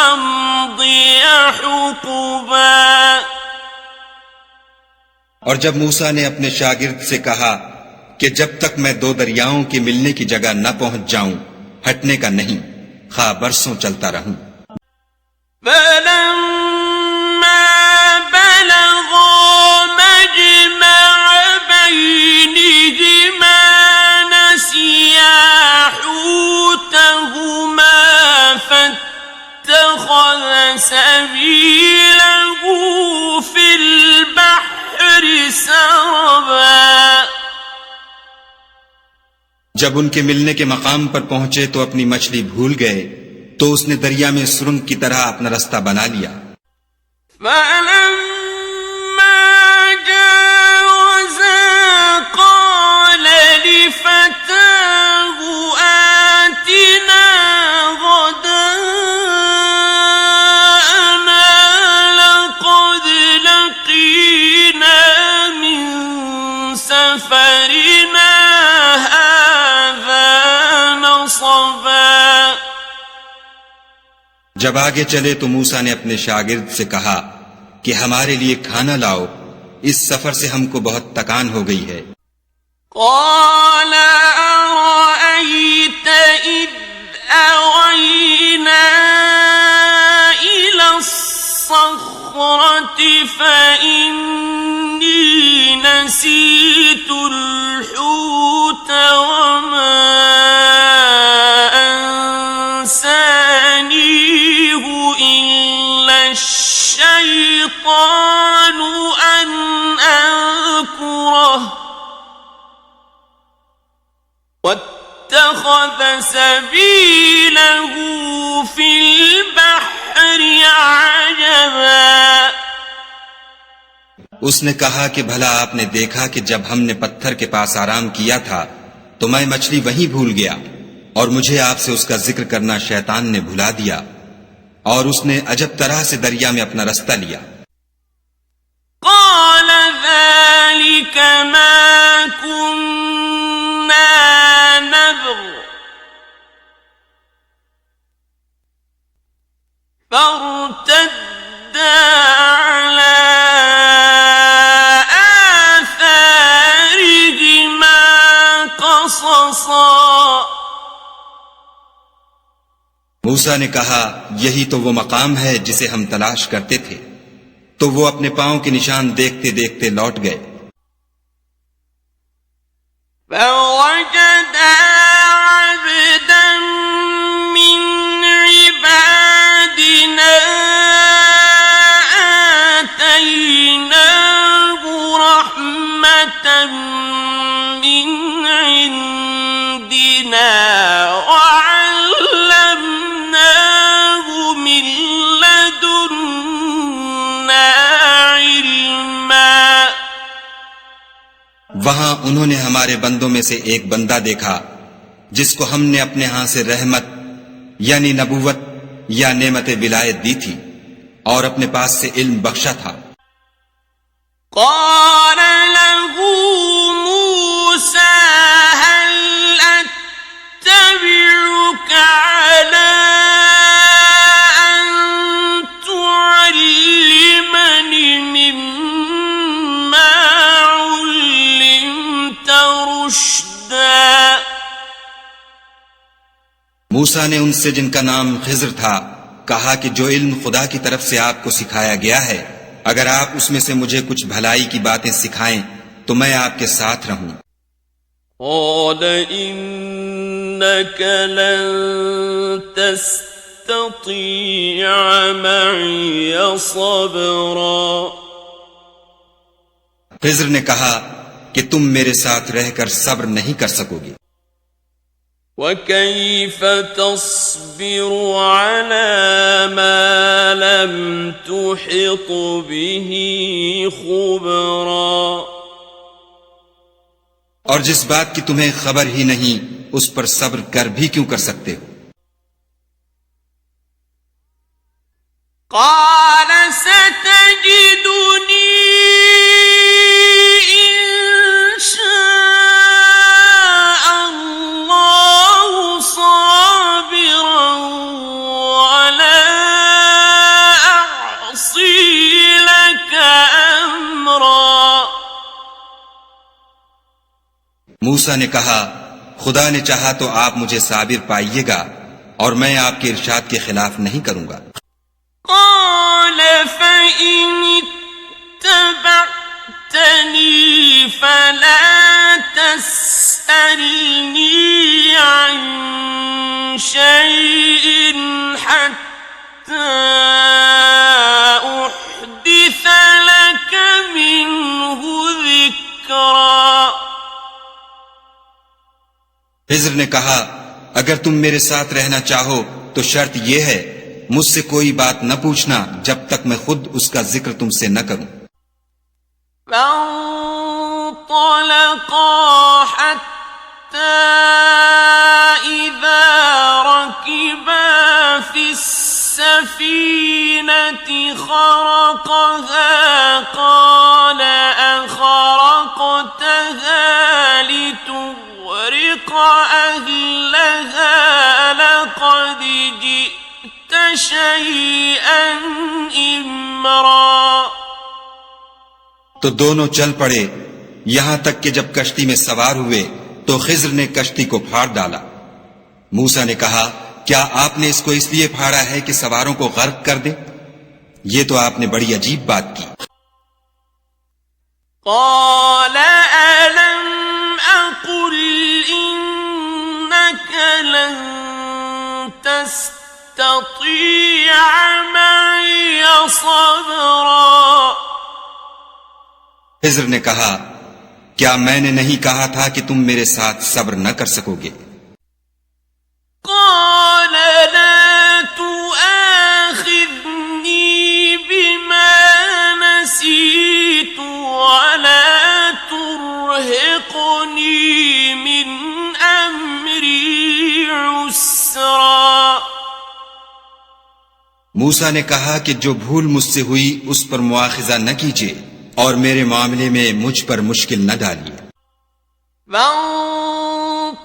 अम्दिय हुक़बा। और जब मूसा ने अपने शागिर्द से कहा कि जब तक मैं दो दरियाओं के मिलने की जगह न पहुंच जाऊं हटने का नहीं, खा बरसों चलता रहूं। फलम्मा बलगा मजमअ बैनिहिमा नसिया हूतहुमा फत्तखज़ सबीलहु फिल बहरि सरबा। जब उनके मिलने के मकाम पर पहुंचे तो अपनी मछली भूल गए, तो उसने दरिया में सुरंग की तरह अपना रास्ता बना लिया। फलम्मा जावज़ा क़ाल लिफ़ताहु आतिना ग़दाअना लक़द लक़ीना मिन सफ़रिना हाज़ा नसबा। जब आगे चले तो मूसा ने अपने शागिर्द से कहा कि हमारे लिए खाना लाओ, इस सफर से हमको बहुत थकान हो गई है। قال أرأيت إذ أوينا إلى الصخرة فإني نسيت الحوت وما أنسانيه إلا الشيطان أن أذكره واتخذ سبيله في البحر عجبا। उसने कहा कि भला आपने देखा कि जब हमने पत्थर के पास आराम किया था तो मैं मछली वहीं भूल गया और मुझे आपसे उसका जिक्र करना शैतान ने भुला दिया और उसने अजब तरह से दरिया में अपना रास्ता लिया। قال ذلك ما كنا نبغ فارتدا على آثارهما قصصا। मूसा ने कहा, यही तो वो मकाम है जिसे हम तलाश करते थे। तो वो अपने पांव के निशान देखते देखते लौट गए। فوجدا عبدا من عبادنا آتيناه رحمة من عندنا وعلمناه من لدنا علما। वहां उन्होंने हमारे बंदों में से एक बंदा देखा जिसको हमने अपने यहां से रहमत यानी नबूवत या नेमत विलायत दी थी और अपने पास से इल्म बख्शा था। قال له موسى هل أتبعك على أن تعلمني مما علمت رشدا। मूसा ने उनसे जिनका नाम खिज्र था कहा कि जो इल्म खुदा की तरफ से आपको सिखाया गया है, अगर आप उसमें से मुझे कुछ भलाई की बातें सिखाएं तो मैं आपके साथ रहूं। قال إنك لن تستطيع معي صبرا। खिज्र ने कहा कि तुम मेरे साथ रहकर सब्र नहीं कर सकोगे। وكيف تصبر على ما لم تحط به خبرا। और जिस बात की तुम्हें खबर ही नहीं उस पर सब्र कर भी क्यों कर सकते हो। قال ستجدني إن شاء الله صابرا ولا أعصي لك أمرا। मूसा ने कहा, खुदा ने चाहा तो आप मुझे साबिर पाइएगा और मैं आपके इरशाद के खिलाफ नहीं करूंगा। قال فإن اتبعتني فلا تسألني عن شيء حتى أحدث لك منه ذكرا। हिज्र ने कहा, अगर तुम मेरे साथ रहना चाहो तो शर्त यह है मुझसे कोई बात न पूछना जब तक मैं खुद उसका जिक्र तुमसे न करूं। فانطلقا حتى إذا ركبا في السفينة خرقها قال أخرقتها لتغرق أهلها لقد جئت شيئا إمرا तो दोनों चल पड़े, यहां तक कि जब कश्ती में सवार हुए तो खिज्र ने कश्ती को फाड़ डाला। मूसा ने कहा, क्या आपने इसको इसलिए फाड़ा है कि सवारों को गर्क कर दे? ये तो आपने बड़ी अजीब बात की। قال ألم أقل إنك لن تستطيع معي صبرا खिज्र ने कहा, क्या मैंने नहीं कहा था कि तुम मेरे साथ सब्र न कर सकोगे? قال لا تؤاخذني بما نسيت ولا ترهقني من أمري عسرا मूसा ने कहा कि जो भूल मुझसे हुई उस पर मुआखिजा न कीजिए और मेरे मामले में मुझ पर मुश्किल न डालिए।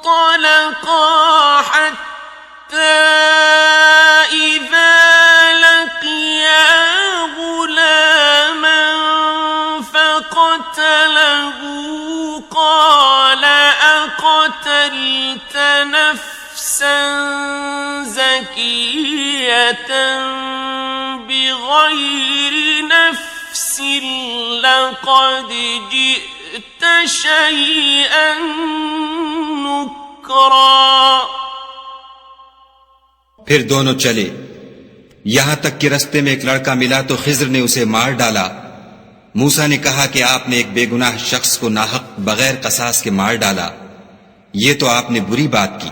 فانطلقا حتى إذا لقيا غلاما فقتله قال أقتلت نفسا زكية بغير نفس لقد جئت شيئا نكرا फिर दोनों चले, यहां तक कि रास्ते में एक लड़का मिला तो खिज्र ने उसे मार डाला। मूसा ने कहा कि आपने एक बेगुनाह शख्स को नाहक बगैर कसास के मार डाला, ये तो आपने बुरी बात की।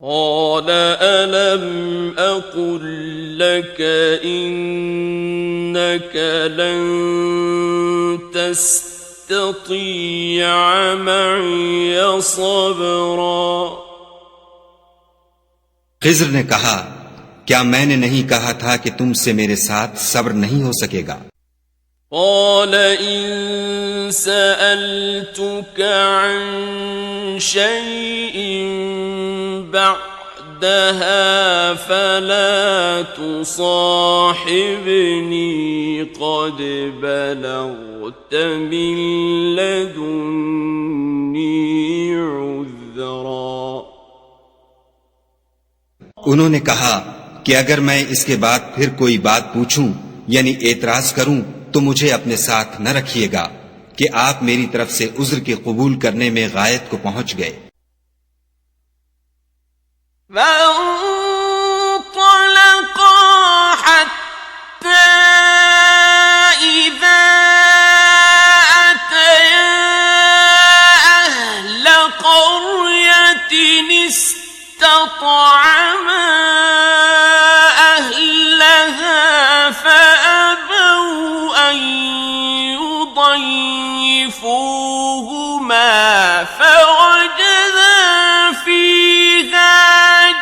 قال ألم أقل لك إنك لن تستطيع معي صبرا खिज्र ने कहा, क्या मैंने नहीं कहा था कि तुमसे मेरे साथ सब्र नहीं हो सकेगा? قال إن سألتك عن شيء بعدها فلا تصاحبني قد بلغت من لدني عذرا उन्होंने कहा कि अगर मैं इसके बाद फिर कोई बात पूछूं यानी एतराज करूं तो मुझे अपने साथ न रखिएगा कि आप मेरी तरफ से उज्र के कबूल करने में गायत को पहुंच गए। فوجدا فيها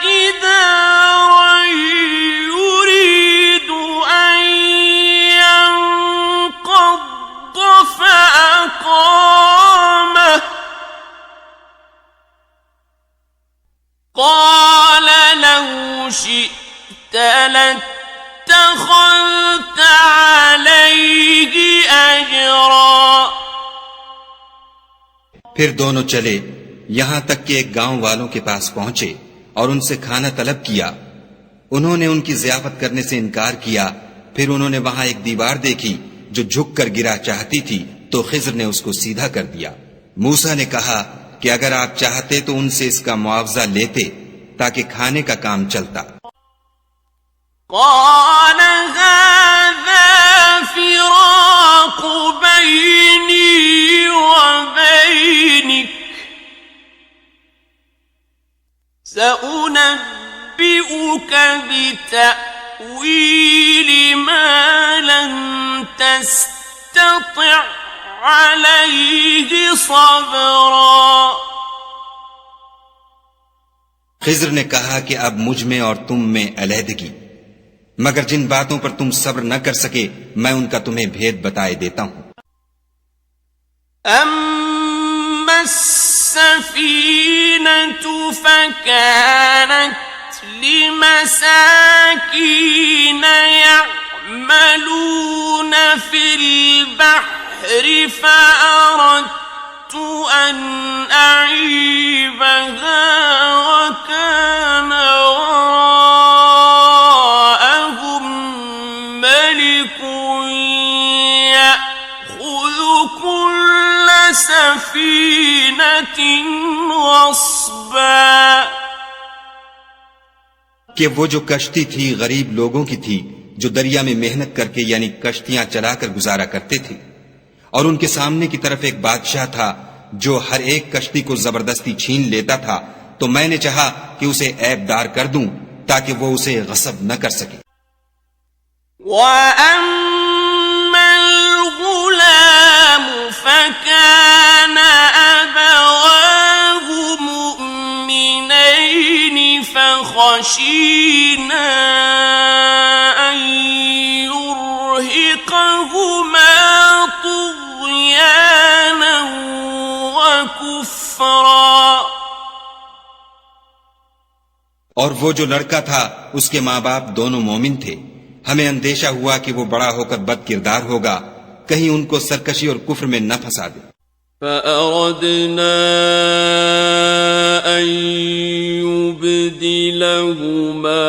جدارا يريد أن ينقض فأقامه قال لو شئت لاتخذت عليه أجرا फिर दोनों चले, यहां तक कि एक गांव वालों के पास पहुंचे और उनसे खाना तलब किया। उन्होंने उनकी ज़ियाफत करने से इनकार किया। फिर उन्होंने वहां एक दीवार देखी जो झुककर गिरा चाहती थी तो खिज्र ने उसको सीधा कर दिया। मूसा ने कहा कि अगर आप चाहते तो उनसे इसका मुआवजा लेते ताकि खाने का काम चलता। قال هذا فراق بيني وبينك سأنبئك بتأويل ما لم تستطع عليه صبرا खिज्र ने कहा कि अब मुझ में और तुम में अलहदगी, मगर जिन बातों पर तुम सब्र न कर सके मैं उनका तुम्हें भेद बताए देता हूं। أما السفينة فكانت لمساكين يعملون في البحر فأردت أن أعيبها وكان وراءهم ملك يأخذ كل سفينة غصبا कि वो जो कश्ती थी गरीब लोगों की थी जो दरिया में मेहनत करके यानी कश्तियां चलाकर गुजारा करते थे, और उनके सामने की तरफ एक बादशाह था जो हर एक कश्ती को जबरदस्ती छीन लेता था। तो मैंने चाहा कि उसे ऐबदार कर दूं ताकि वो उसे गस्ब न कर सके। وَأَمَّا الْغُلَامُ فَكَانَ أَبَوَاهُ مُؤْمِنَيْنِ فَخَشِينَا أَن يُرْهِقَهُمَا طُغْيَانًا وَكُفْرًا। और वो जो लड़का था उसके माँ बाप दोनों मोमिन थे। हमें अंदेशा हुआ कि वो बड़ा होकर बदकिरदार होगा, कहीं उनको सरकशी और कुफ्र में न फंसा दे। فأردنا أن يبدلهما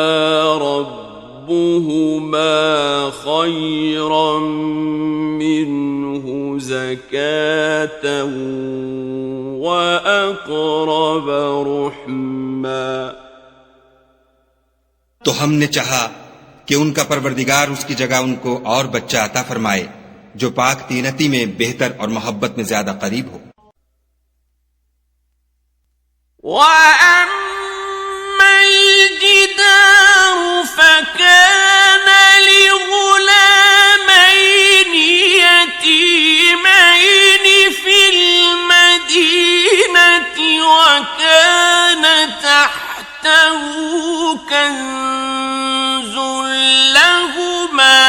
ربهما خيرا منه زكاة وأقرب رحما। तो हमने चाहा कि उनका परवरदिगार उसकी जगह उनको और बच्चा अता फरमाए जो पाक तीनती में बेहतर और मोहब्बत में ज्यादा करीब हो। وَأَمَّا الْجِدَارُ فَكَانَ لِغُلَامَيْنِ يَتِيمَيْنِ فِي الْمَدِينَةِ وَكَانَ تَحْتَهُ كَنزٌ لَهُمَا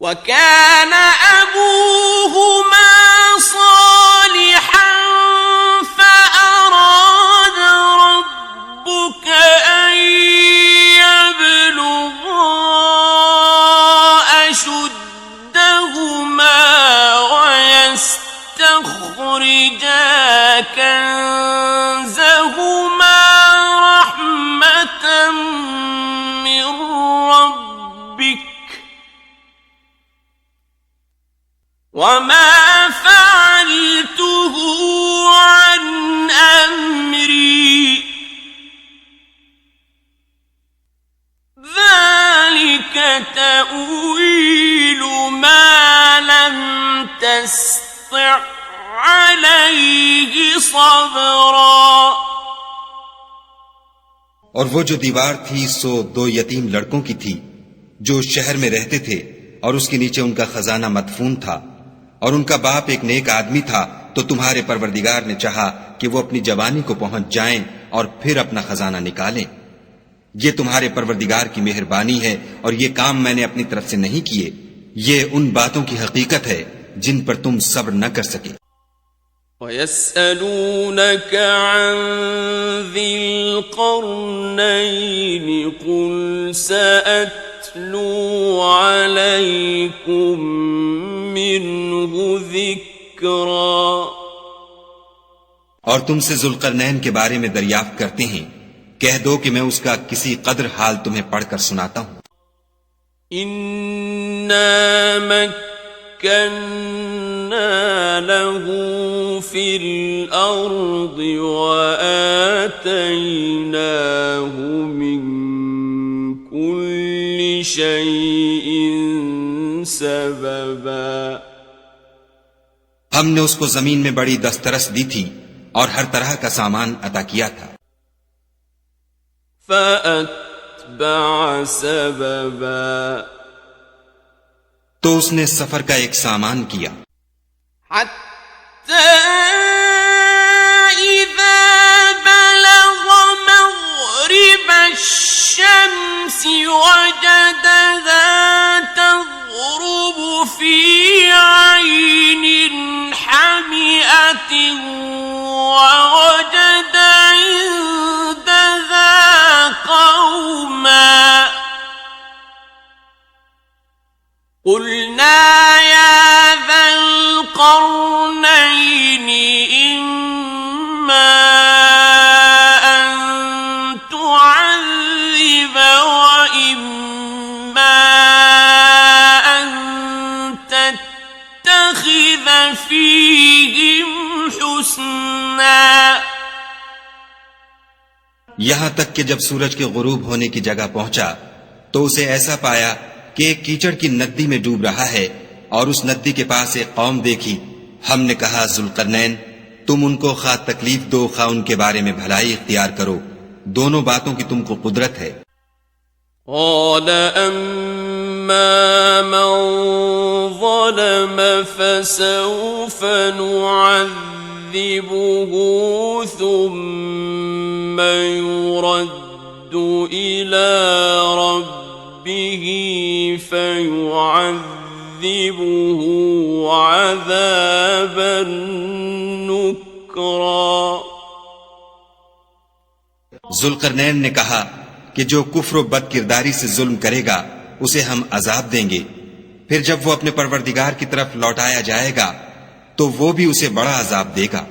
وكان أبوهما صالحا فأراد ربك أن يبلغا أشدهما ويستخرجا كنزهما رحمة من ربك وما فعلته عن أمري ذلك تأويل ما لم تستطع عليه صبرا। और वो जो दीवार थी सो दो यतीम लड़कों की थी जो शहर में रहते थे, और उसके नीचे उनका खजाना मदफून था, और उनका बाप एक नेक आदमी था। तो तुम्हारे परवरदिगार ने चाहा कि वो अपनी जवानी को पहुंच जाएं और फिर अपना खजाना निकालें। ये तुम्हारे परवरदिगार की मेहरबानी है, और ये काम मैंने अपनी तरफ से नहीं किए। ये उन बातों की हकीकत है जिन पर तुम सब्र न कर सके। وَيَسْأَلُونَكَ عَنْ ذِي الْقَرْنَيْنِ قُلْ سَأَتْلُو عَلَيْكُمْ مِنْهُ ذِكْرًا। और तुमसे जुल्करनैन के बारे में दरियाफ्त करते हैं, कह दो कि मैं उसका किसी कदर हाल तुम्हें पढ़कर सुनाता हूं। इन्ना मक्कन्ना लहू फिल अर्दि व आतैनाहु मिन कुल्लि शैइन सबबा। हमने उसको जमीन में बड़ी दस्तरस दी थी और हर तरह का सामान अता किया था। فأتبع سببا तो उसने सफर का एक सामान किया। حتى إذا بلغ مغرب الشمس وجدها تغرب في ووجد عندها قوما قلنا يا ذا القرنين إما أن تعذب وإما أن تتخذ فيهم حسنا यहाँ तक कि जब सूरज के गुरूब होने की जगह पहुंचा तो उसे ऐसा पाया कि एक कीचड़ की नदी में डूब रहा है और उस नदी के पास एक कौम देखी। हमने कहा, जुल्करनैन, तुम उनको खा तकलीफ दो खा उनके बारे में भलाई इख्तियार करो, दोनों बातों की तुमको कुदरत है। قال أما من ظلم فسوف نعذبه ثم يرد إلى ربه فيعذبه عذابا نكرا जुल्करनैन ने कहा कि जो कुफ्र व बदकिरदारी से जुल्म करेगा उसे हम अजाब देंगे, फिर जब वो अपने परवरदिगार की तरफ लौटाया जाएगा तो वो भी उसे बड़ा अजाब देगा।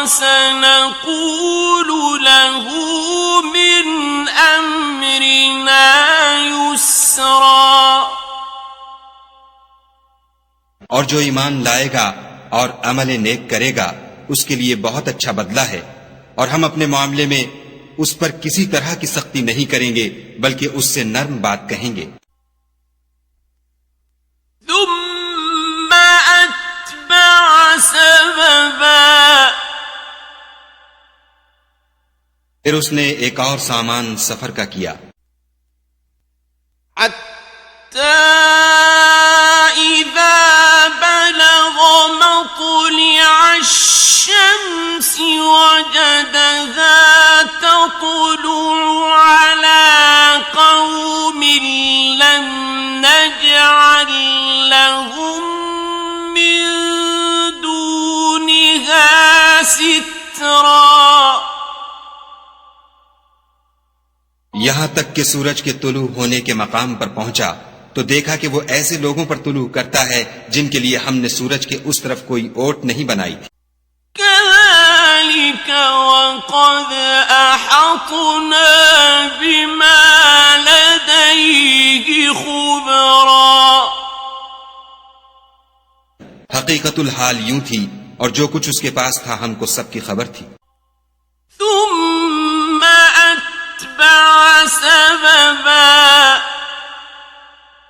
سنقول له من أمرنا يسرا और जो ईमान लाएगा और अमल नेक करेगा उसके लिए बहुत अच्छा बदला है, और हम अपने मामले में उस पर किसी तरह की सख्ती नहीं करेंगे बल्कि उससे नर्म बात कहेंगे। ثم أتبع سببا फिर उसने एक और सामान सफर का किया। حتى إذا بلغ مطلع الشمس وجدها تطلع على قوم لم نجعل لهم من دونها سترا यहां तक कि सूरज के तुलू होने के मकाम पर पहुंचा तो देखा कि वो ऐसे लोगों पर तुलू करता है जिनके लिए हमने सूरज के उस तरफ कोई ओट नहीं बनाई थी। كذلك وقد أحطنا بما لديه خبرا हकीकतुल हाल यूं थी और जो कुछ उसके पास था हमको सबकी खबर थी। ثم أتبع سببا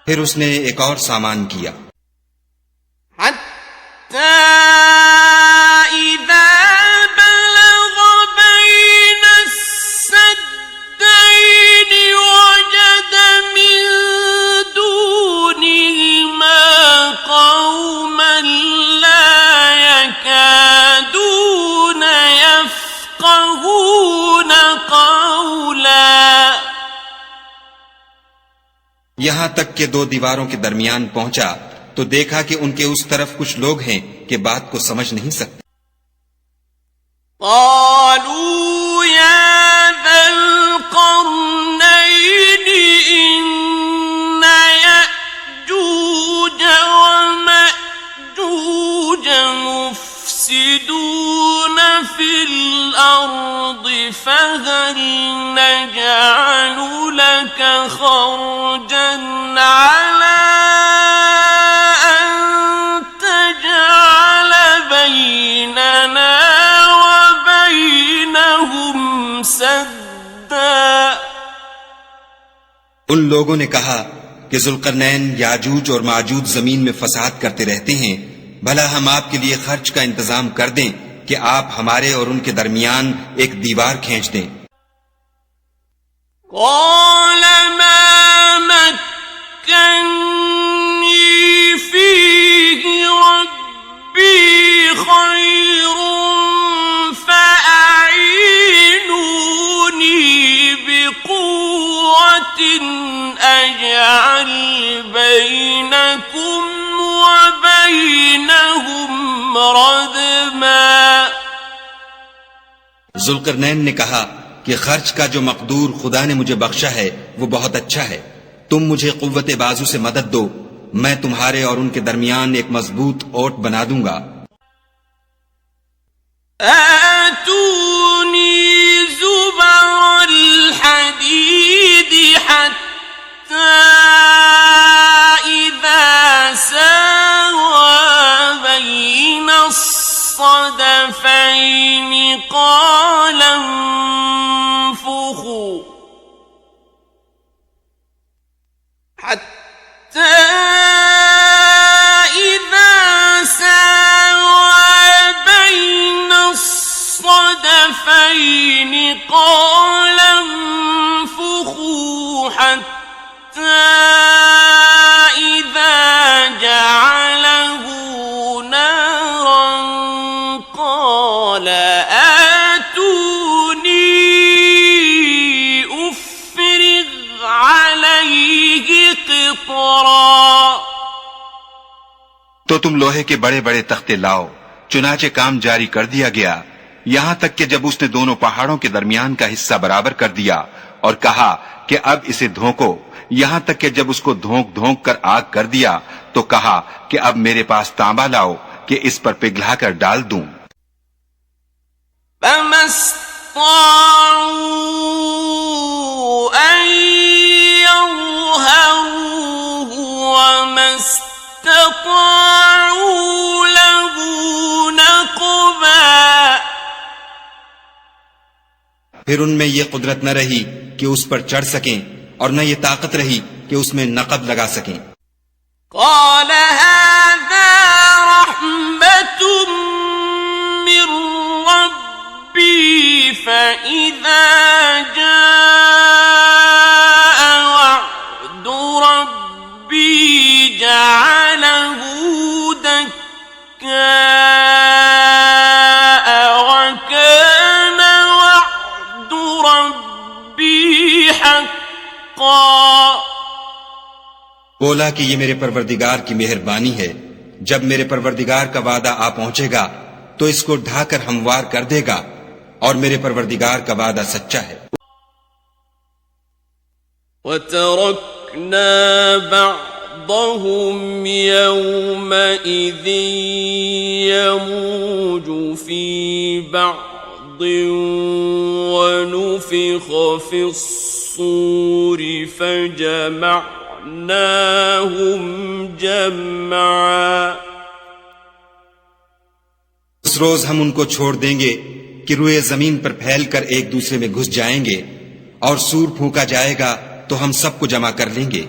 फिर उसने एक और सामान किया। حتى إذا بلغ بين السدين وجد من دونهما قوما لا يكادون يفقهون قولا यहां तक कि दो दीवारों के दरमियान पहुंचा तो देखा कि उनके उस तरफ कुछ लोग हैं कि बात को समझ नहीं सकते। قالوا يا ذا القرنين إن يأجوج ومأجوج مفسدون في الأرض فهل نجعل لك خرجا على أن تجعل بيننا وبينهم سدا उन लोगों ने कहा कि जुल्करनैन याजूज और माजूज जमीन में फसाद करते रहते हैं, भला हम आपके लिए खर्च का इंतजाम कर दें कि आप हमारे और उनके दरमियान एक दीवार खींच दें। قال ما مكني فيه ربي जुल्करनैन ने कहा कि खर्च का जो मकदूर खुदा ने मुझे बख्शा है वो बहुत अच्छा है। तुम मुझे कुव्वत बाजू से मदद दो, मैं तुम्हारे और उनके दरमियान एक मजबूत ओट बना दूंगा। आतूनी ज़ुबरल हदीद हत्ता इज़ा सावा बैन الصدفين قال انفخوا حتى إذا ساوى بين الصدفين قال انفخوا حتى إذا جعله نارا قال آتوني أفرغ عليه قطرا। तो तुम लोहे के बड़े बड़े तख्ते लाओ। चुनाचे काम जारी कर दिया गया, यहाँ तक कि जब उसने दोनों पहाड़ों के दरमियान का हिस्सा बराबर कर दिया और कहा कि अब इसे धोंको, यहाँ तक कि जब उसको धोंक धोंक कर आग कर दिया तो कहा कि अब मेरे पास तांबा लाओ कि इस पर पिघला कर डाल दूं। फिर उनमें ये कुदरत न रही कि उस पर चढ़ सकें और न ये ताकत रही कि उसमें नकब लगा सकें। قال هذا رحمة من ربي فإذا جاء وعد ربي جعله دكاء وكان وعد ربي حقا। बोला कि ये मेरे परवरदिगार की मेहरबानी है, जब मेरे परवरदिगार का वादा आ पहुंचेगा तो इसको ढाकर हमवार कर देगा और मेरे परवरदिगार का वादा सच्चा है। وَتَرَكْنَا بَعْضَهُمْ يَوْمَئِذٍ يَمُوجُ فِي بَعْضٍ وَنُفِخَ فِي الصُّورِ فَجَمَعْنَاهُمْ جَمْعًا। उस रोज हम उनको छोड़ देंगे कि रुए जमीन पर फैलकर एक दूसरे में घुस जाएंगे और सूर फूंका जाएगा तो हम सबको जमा कर लेंगे।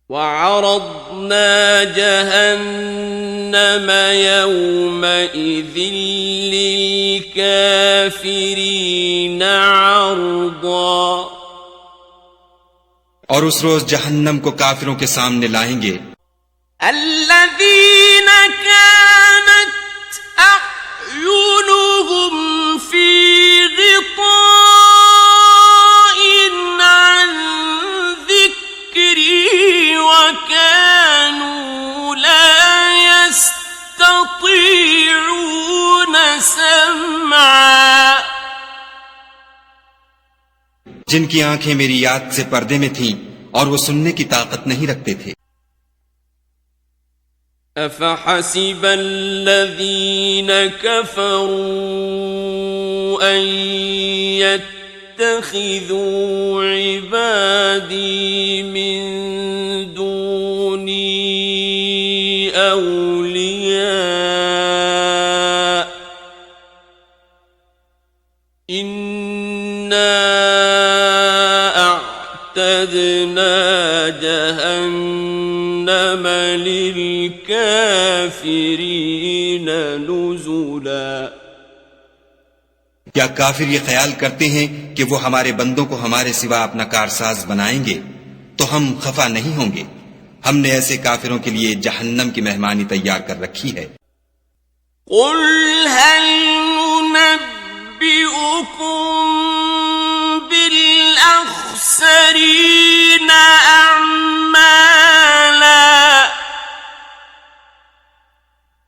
وَعَرَضْنَا جَهَنَّمَ يَوْمَئِذٍ لِلْكَافِرِينَ عَرْضًا। और उस रोज जहन्नम को काफिरों के सामने लाएंगे। الذين كانت أعينهم في غطاء عن ذكري وكانوا لا يستطيعون سمعا। जिनकी आंखें मेरी याद से पर्दे में थीं और वो सुनने की ताकत नहीं रखते थे। أفحسب الذين كفروا أن يتخذوا عبادي من دوني أولياء إنا أعتدنا جهنم للكافرين نزلا। क्या काफिर ये ख्याल करते हैं कि वो हमारे बंदों को हमारे सिवा अपना कारसाज बनाएंगे तो हम खफा नहीं होंगे। हमने ऐसे काफिरों के लिए जहन्नम की मेहमानी तैयार कर रखी है। قل هل ننبئكم بالأخسرين أعمالا।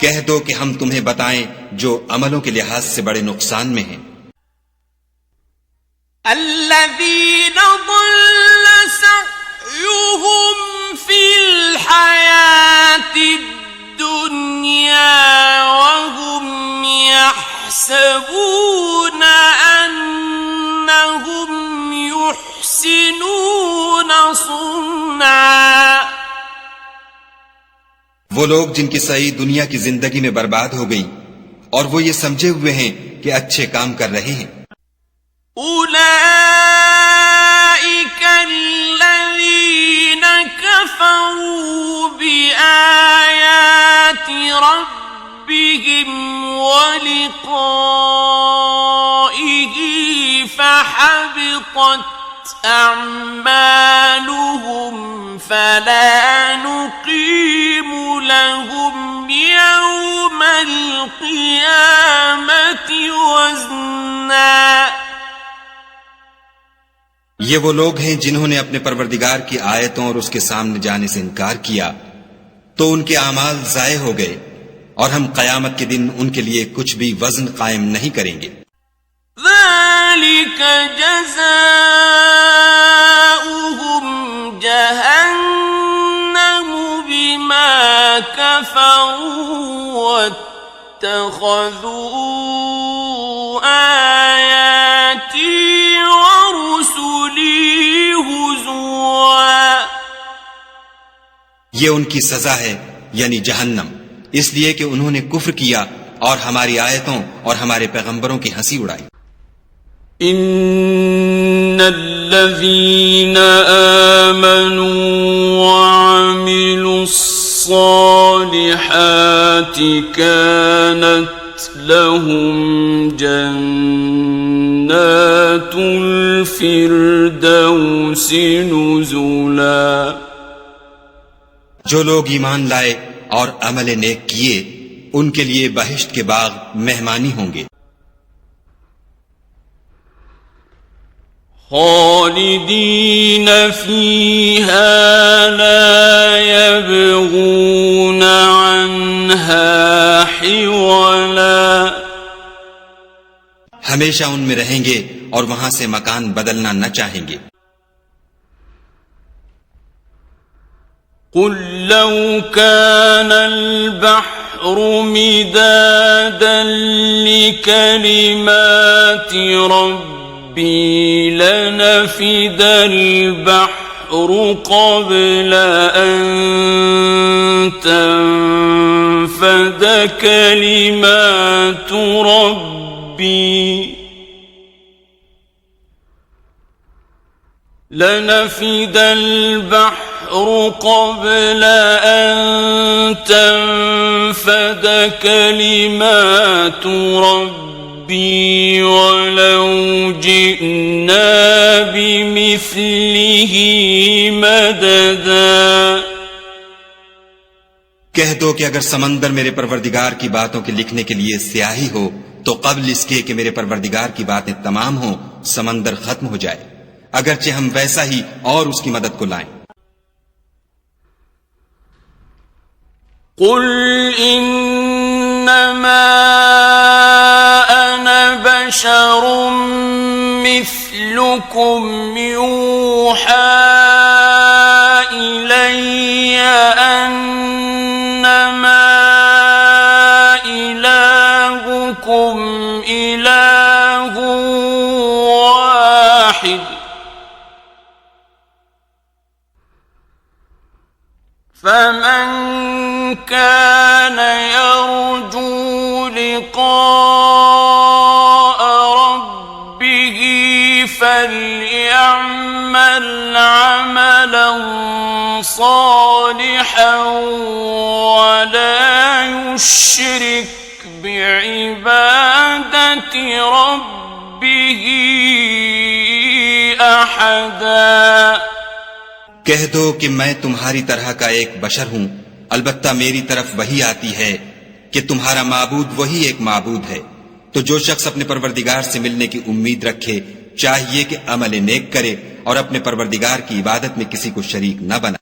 कह दो कि हम तुम्हें बताएं जो अमलों के लिहाज से बड़े नुकसान में हैं। الذين ضل سعيهم في الحياة الدنيا وهم يحسبون أنهم يحسنون صنعا। वो लोग जिनकी सही दुनिया की जिंदगी में बर्बाद हो गई और वो ये समझे हुए हैं कि अच्छे काम कर रहे हैं। أولئك الذين كفروا بآيات ربهم ولقائه فحبطت أعمالهم فلا نقيم لهم يوم القيامة وزنا। ये वो लोग हैं जिन्होंने अपने परवरदिगार की आयतों और उसके सामने जाने से इनकार किया तो उनके आमाल जाये हो गए और हम कयामत के दिन उनके लिए कुछ भी वजन कायम नहीं करेंगे। ذلك جزاؤهم جهنم بما كفروا واتخذوا آياتي ورسلي هزوا। ये उनकी सजा है यानी जहन्नम, इसलिए कि उन्होंने कुफ्र किया और हमारी आयतों और हमारे पैगंबरों की हंसी उड़ाई। إن الذين آمنوا وعملوا الصالحات كانت لهم جنات الفردوس نزلا। जो लोग ईमान लाए और अमल नेक किए उनके लिए बहिश्त के बाग मेहमानी होंगे। خالدين فيها لا يبغون عنها حولا। हमेशा उनमें रहेंगे और वहां से मकान बदलना न चाहेंगे। قل لو كان البحر مدادا لكلمات ربي لنفد البحر قبل أن تنفد كلمات ربي لنفد البحر قبل أن تنفد كلمات ربي ولو جئنا بمثله مددا। कह दो कि अगर समंदर मेरे परवरदिगार की बातों के लिखने के लिए स्याही हो तो कब्ल इसके कि मेरे परवरदिगार की बातें तमाम हो समंदर खत्म हो जाए, अगरचे हम वैसा ही और उसकी मदद को लाएं। कुल इन्नमा अना बशरुम मिस्लुकुम यूहा इलैया अन्नमा इलाहुकुम इलाहु वाहिद فمن كان يرجو لقاء ربه فليعمل عملا صالحا ولا يشرك بعبادة ربه أحدا। कह दो कि मैं तुम्हारी तरह का एक बशर हूं, अलबत्ता मेरी तरफ वही आती है कि तुम्हारा माबूद वही एक माबूद है। तो जो शख्स अपने परवरदिगार से मिलने की उम्मीद रखे चाहिए कि अमल नेक करे और अपने परवरदिगार की इबादत में किसी को शरीक न बना।